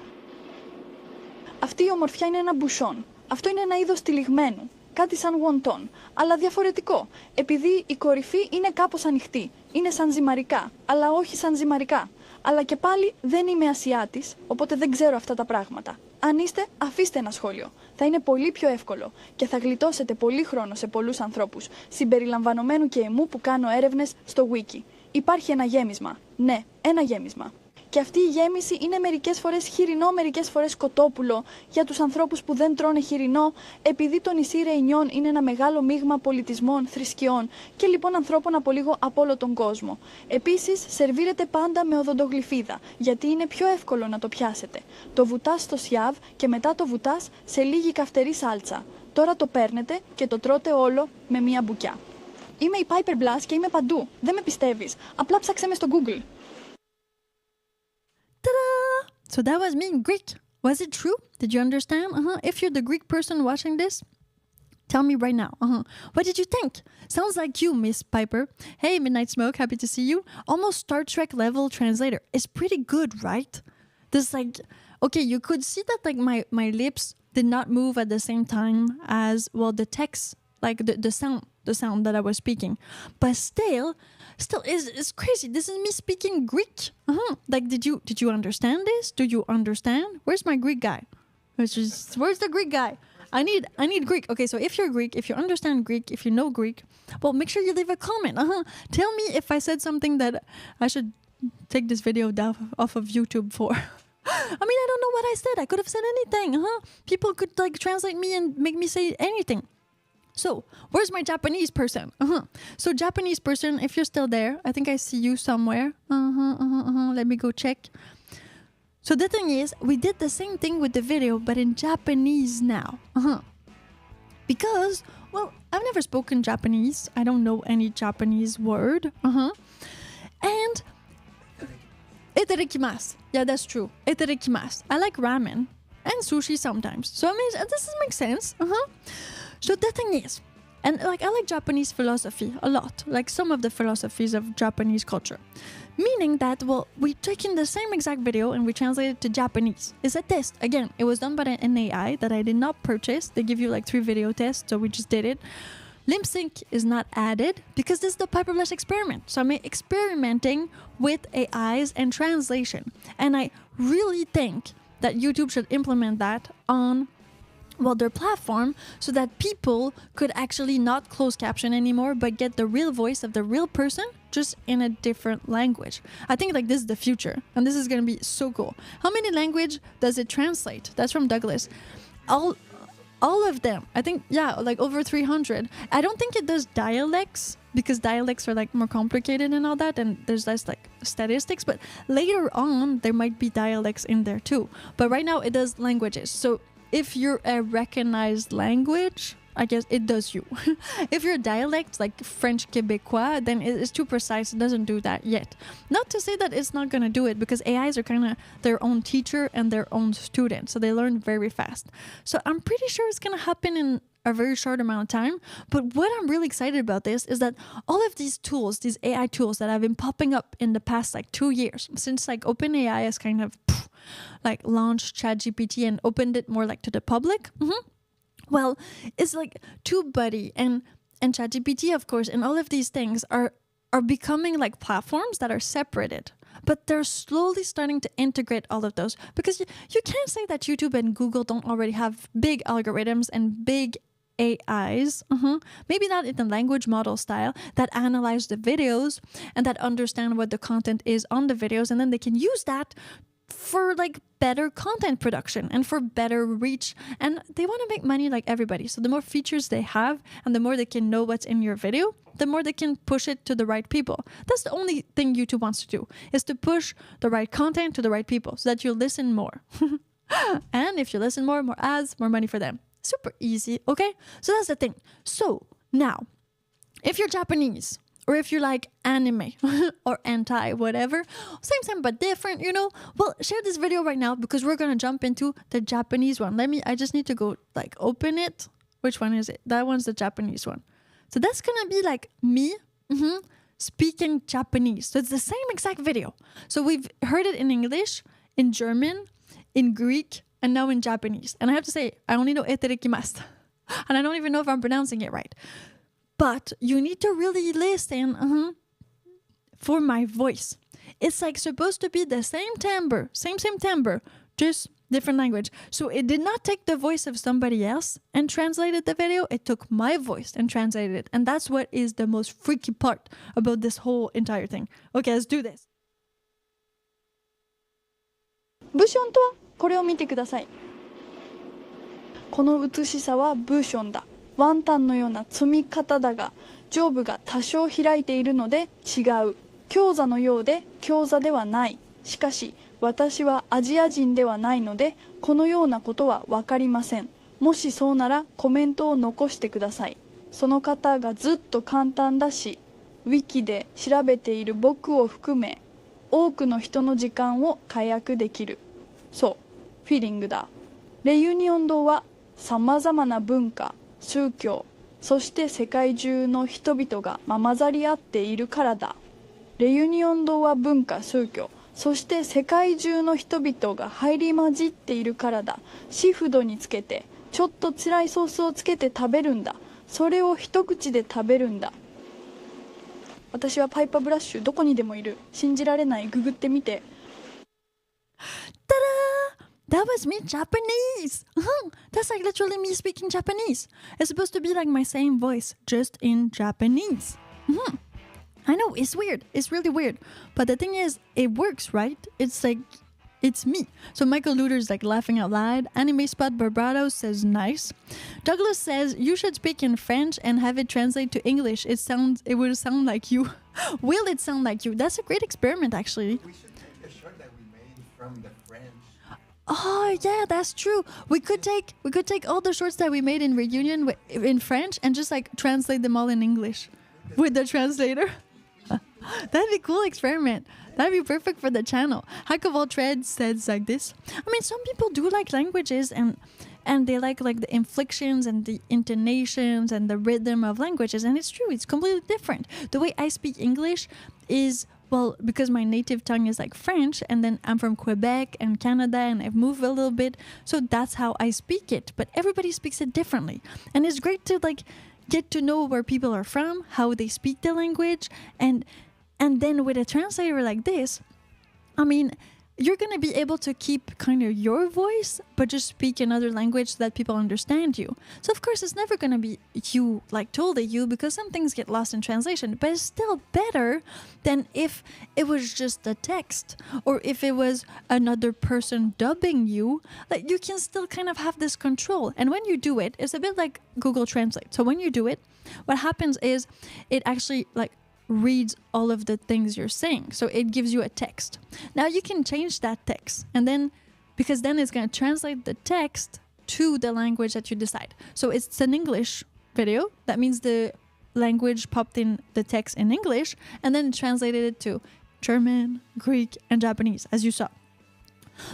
Αυτή η ομορφιά είναι ένα μπουσόν. Αυτό είναι ένα είδος τυλιγμένου. Κάτι σαν wonton, αλλά διαφορετικό. Επειδή η κορυφή είναι κάπως ανοιχτή. Είναι σαν ζυμαρικά, αλλά όχι σαν ζυμαρικά. Αλλά και πάλι δεν είμαι Ασιάτης, οπότε δεν ξέρω αυτά τα πράγματα. Αν είστε, αφήστε ένα σχόλιο. Θα είναι πολύ πιο εύκολο και θα γλιτώσετε πολύ χρόνο σε πολλούς ανθρώπους, συμπεριλαμβανομένου και εμού που κάνω έρευνες στο Wiki. Υπάρχει ένα γέμισμα. Ναι, ένα γέμισμα. Και αυτή η γέμιση είναι μερικές φορές χοιρινό, μερικές φορές κοτόπουλο για τους ανθρώπους που δεν τρώνε χοιρινό, επειδή το νησί Ρεϊνιόν είναι ένα μεγάλο μείγμα πολιτισμών, θρησκειών και λοιπόν ανθρώπων από λίγο από όλο τον κόσμο. Επίσης, σερβίρεται πάντα με οδοντογλυφίδα, γιατί είναι πιο εύκολο να το πιάσετε. Το βουτάς στο σιάβ και μετά το βουτάς σε λίγη καυτερή σάλτσα. Τώρα το παίρνετε και το τρώτε όλο με μία μπουκιά. Είμαι η Piper Blush και είμαι παντού. Δεν με πιστεύεις. Απλά ψάξε με στο Google. Ta-da! So that was me in Greek. Was it true? Did you understand? If you're the Greek person watching this, tell me right now. What did you think? Sounds like you, Miss Piper. Hey, Midnight Smoke, happy to see you. Almost Star Trek level translator. It's pretty good, right? This like, okay, you could see that like my lips did not move at the same time as, well, the text, like the sound that I was speaking. But still it's crazy. This is me speaking Greek. Like, did you understand this? Do you understand? Where's my Greek guy? Where's the Greek guy? I need Greek. Okay, so if you're Greek, if you understand Greek, if you know Greek, well, make sure you leave a comment. Tell me if I said something that I should take this video down off of YouTube for. I mean, I don't know what I said. I could have said anything. People could like translate me and make me say anything. So, where's my Japanese person? So, Japanese person, if you're still there, I think I see you somewhere. Let me go check. So, the thing is, we did the same thing with the video, but in Japanese now. Because Well, I've never spoken Japanese. I don't know any Japanese word. And itadakimasu. Yeah, that's true. Itadakimasu. I like ramen and sushi sometimes. So I mean, this makes sense. So the thing is, and like I like Japanese philosophy a lot, like some of the philosophies of Japanese culture. Meaning that, well, we take in the same exact video and we translate it to Japanese. It's a test. Again, it was done by an AI that I did not purchase. They give you like 3 video tests, so we just did it. Lip sync is not added because this is the Piper Blush experiment. So I'm experimenting with AIs and translation. And I really think that YouTube should implement that on their platform so that people could actually not close caption anymore but get the real voice of the real person just in a different language. I think like this is the future and this is going to be so cool. How many language does it translate? That's from Douglas. All of them. I think, yeah, like over 300. I don't think it does dialects because dialects are like more complicated and all that and there's less like statistics, but later on there might be dialects in there too. But right now it does languages. So if you're a recognized language, I guess it does you. If you're a dialect like French Quebecois, then it's too precise. It doesn't do that yet. Not to say that it's not going to do it because AIs are kind of their own teacher and their own student. So they learn very fast. So I'm pretty sure it's going to happen in a very short amount of time. But what I'm really excited about this is that all of these tools, these AI tools that have been popping up in the past like 2 years, since like OpenAI has kind of like launched ChatGPT and opened it more like to the public. Well, it's like TubeBuddy and ChatGPT, of course, and all of these things are becoming like platforms that are separated. But they're slowly starting to integrate all of those because you can't say that YouTube and Google don't already have big algorithms and big AIs, maybe not in the language model style, that analyze the videos and that understand what the content is on the videos, and then they can use that for like better content production and for better reach, and they want to make money like everybody. So the more features they have and the more they can know what's in your video, the more they can push it to the right people. That's the only thing YouTube wants to do, is to push the right content to the right people so that you listen more. And if you listen more ads, more money for them. Super easy, okay? So that's the thing. So now, if you're Japanese, or if you like anime or hentai, whatever, same but different, well, share this video right now because we're going to jump into the Japanese one. I just need to go like open it. Which one is it? That one's the Japanese one. So that's going to be like me speaking Japanese. So it's the same exact video. So we've heard it in English, in German, in Greek, and now in Japanese. And I have to say, I only know itadakimasu. And I don't even know if I'm pronouncing it right. But you need to really listen for my voice. It's like supposed to be the same timbre, same timbre, just different language. So it did not take the voice of somebody else and translated the video. It took my voice and translated it. And that's what is the most freaky part about this whole entire thing. Okay, let's do this. ブションとはこれを見てください。この美しさはブーションだ。ワンタンのような積み方だが上部が多少開いているので違う。餃子のようで餃子ではない。しかし私はアジア人ではないのでこのようなことは分かりません。もしそうならコメントを残してください。その方がずっと簡単だしウィキで調べている僕を含め多くの人の時間を解約できる。そう、フィーリングだ。レユニオン堂はさまざまな文化、宗教、そして世界中の人々が混ざり合っているからだ。レユニオン堂は文化、宗教、そして世界中の人々が入り混じっているからだ。シーフードにつけて、ちょっと辛いソースをつけて食べるんだ。それを一口で食べるんだ。私はパイパーブラッシュどこにでもいる。信じられない。ググってみて。That was me Japanese. That's like literally me speaking Japanese. It's supposed to be like my same voice, just in Japanese. I know, it's weird. It's really weird. But the thing is, it works, right? It's like, it's me. So Michael Luter's like laughing out loud. Anime Spot Barbados says nice. Douglas says you should speak in French and have it translate to English. It will sound like you. Will it sound like you? That's a great experiment, actually. We should make a short that we made from the French. Oh yeah, that's true. We could take all the shorts that we made in reunion in French and just like translate them all in English with the translator. That'd be a cool experiment. That'd be perfect for the channel. Hack of all trades says like this. I mean, some people do like languages and they like the inflections and the intonations and the rhythm of languages, and it's true. It's completely different. The way I speak English is, well, because my native tongue is like French, and then I'm from Quebec and Canada, and I've moved a little bit, so that's how I speak it. But everybody speaks it differently, and it's great to like get to know where people are from, how they speak the language, and then with a translator like this, I mean, you're going to be able to keep kind of your voice, but just speak another language so that people understand you. So of course, it's never going to be you, like totally you, because some things get lost in translation, but it's still better than if it was just the text, or if it was another person dubbing you. Like, you can still kind of have this control. And when you do it, it's a bit like Google Translate. So when you do it, what happens is it actually like reads all of the things you're saying. So it gives you a text. Now you can change that text, and then because then it's going to translate the text to the language that you decide. So it's an English video. That means the language popped in the text in English, and then it translated it to German, Greek, and Japanese, as you saw.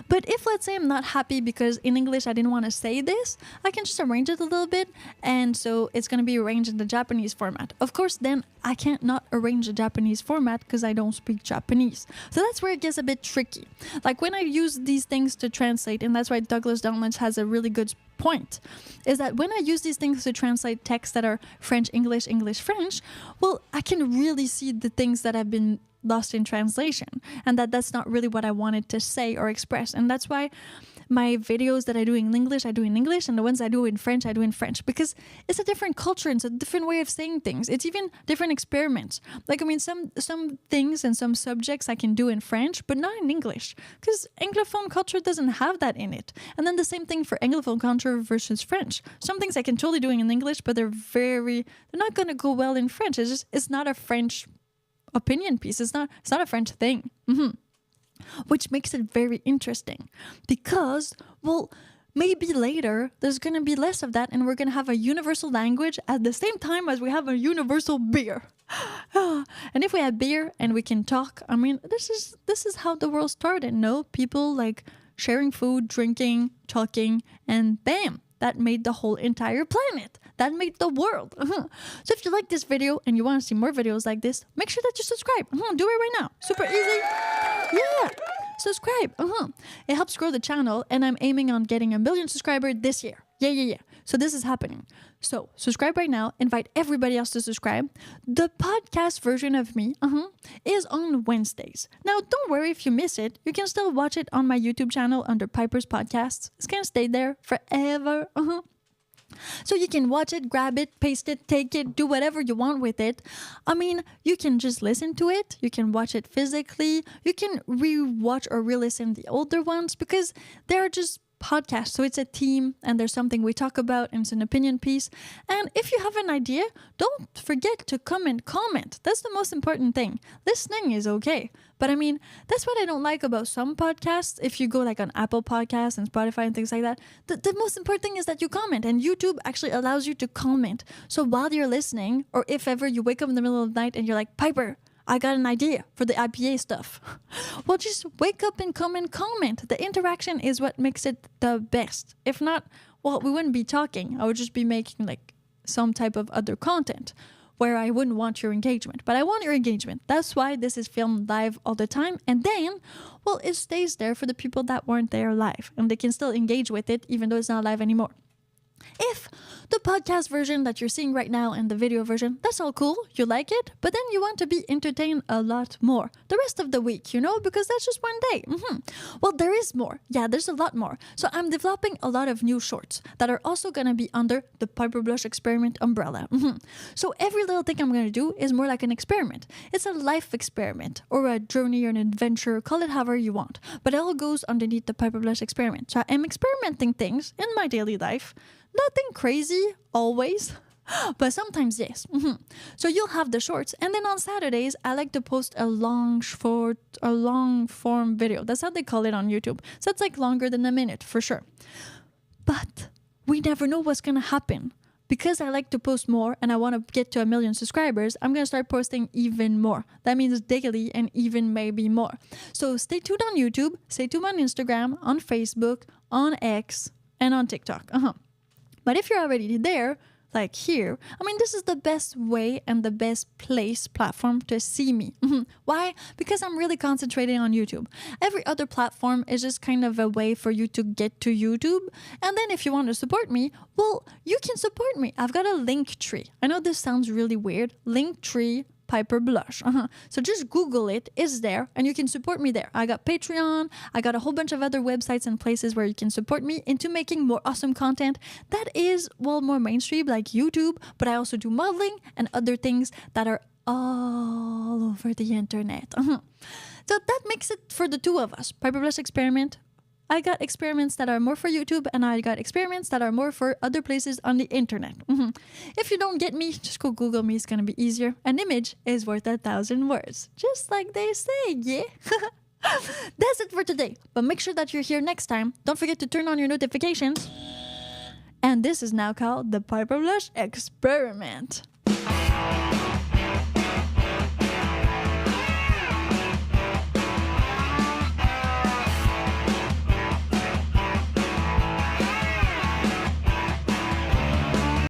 But if, let's say, I'm not happy because in English I didn't want to say this, I can just arrange it a little bit, and so it's going to be arranged in the Japanese format. Of course, then I can't not arrange the Japanese format because I don't speak Japanese. So that's where it gets a bit tricky. Like when I use these things to translate, and that's why Douglas Downlands has a really good point, is that when I use these things to translate texts that are French, English, English, French, well, I can really see the things that have been lost in translation, and that's not really what I wanted to say or express. And that's why my videos that I do in English, I do in English, and the ones I do in French, I do in French, because it's a different culture and it's a different way of saying things. It's even different experiments. Like, I mean, some things and some subjects I can do in French, but not in English, because Anglophone culture doesn't have that in it. And then the same thing for Anglophone culture versus French. Some things I can totally do in English, but they're not going to go well in French. It's not a French opinion piece. It's not a French thing. Which makes it very interesting, because, well, maybe later there's going to be less of that, and we're going to have a universal language at the same time as we have a universal beer. And if we have beer and we can talk, I mean, this is how the world started. No, people like sharing food, drinking, talking, and bam, that made the whole entire planet. That made the world. So if you like this video and you want to see more videos like this, make sure that you subscribe. Do it right now. Super easy. Yeah. Subscribe. It helps grow the channel, and I'm aiming on getting 1 million subscribers this year. Yeah. So this is happening. So subscribe right now. Invite everybody else to subscribe. The podcast version of me is on Wednesdays. Now, don't worry if you miss it. You can still watch it on my YouTube channel under Piper's Podcasts. It's going to stay there forever. So you can watch it, grab it, paste it, take it, do whatever you want with it. I mean, you can just listen to it. You can watch it physically. You can re-watch or re-listen the older ones, because they're just podcasts. So it's a team, and there's something we talk about, and it's an opinion piece. And if you have an idea, don't forget to comment. That's the most important thing. Listening is okay, but I mean, that's what I don't like about some podcasts. If you go like on Apple Podcasts and Spotify and things like that, the most important thing is that you comment, and YouTube actually allows you to comment. So while you're listening, or if ever you wake up in the middle of the night and you're like, Piper, I got an idea for the IPA stuff. Well, just wake up and comment. The interaction is what makes it the best. If not, well, we wouldn't be talking. I would just be making like some type of other content where I wouldn't want your engagement. But I want your engagement. That's why this is filmed live all the time. And then, well, it stays there for the people that weren't there live, and they can still engage with it even though it's not live anymore. If the podcast version that you're seeing right now and the video version, that's all cool, you like it, but then you want to be entertained a lot more the rest of the week, because that's just one day. Well, there is more. Yeah, there's a lot more. So I'm developing a lot of new shorts that are also going to be under the Piper Blush Experiment umbrella. So every little thing I'm going to do is more like an experiment. It's a life experiment, or a journey, or an adventure, call it however you want, but it all goes underneath the Piper Blush Experiment. So I'm experimenting things in my daily life. Nothing crazy, always. But sometimes, yes. So you'll have the shorts. And then on Saturdays, I like to post a long form video. That's how they call it on YouTube. So it's like longer than a minute for sure. But we never know what's going to happen. Because I like to post more and I want to get to 1 million subscribers, I'm going to start posting even more. That means daily and even maybe more. So stay tuned on YouTube, stay tuned on Instagram, on Facebook, on X, and on TikTok. But if you're already there, like here, I mean, this is the best way and the best platform to see me. Why? Because I'm really concentrating on YouTube. Every other platform is just kind of a way for you to get to YouTube. And then if you want to support me, well, you can support me. I've got a link tree. I know this sounds really weird. Link tree Piper Blush. So just Google it. It's there and you can support me there. I got Patreon. I got a whole bunch of other websites and places where you can support me into making more awesome content that is, well, more mainstream like YouTube, but I also do modeling and other things that are all over the internet. So that makes it for the two of us. Piper Blush Experiment. I got experiments that are more for YouTube and I got experiments that are more for other places on the internet. If you don't get me, just go Google me. It's going to be easier. An image is worth 1,000 words. Just like they say, yeah? That's it for today. But make sure that you're here next time. Don't forget to turn on your notifications. And this is now called the Piper Blush Experiment.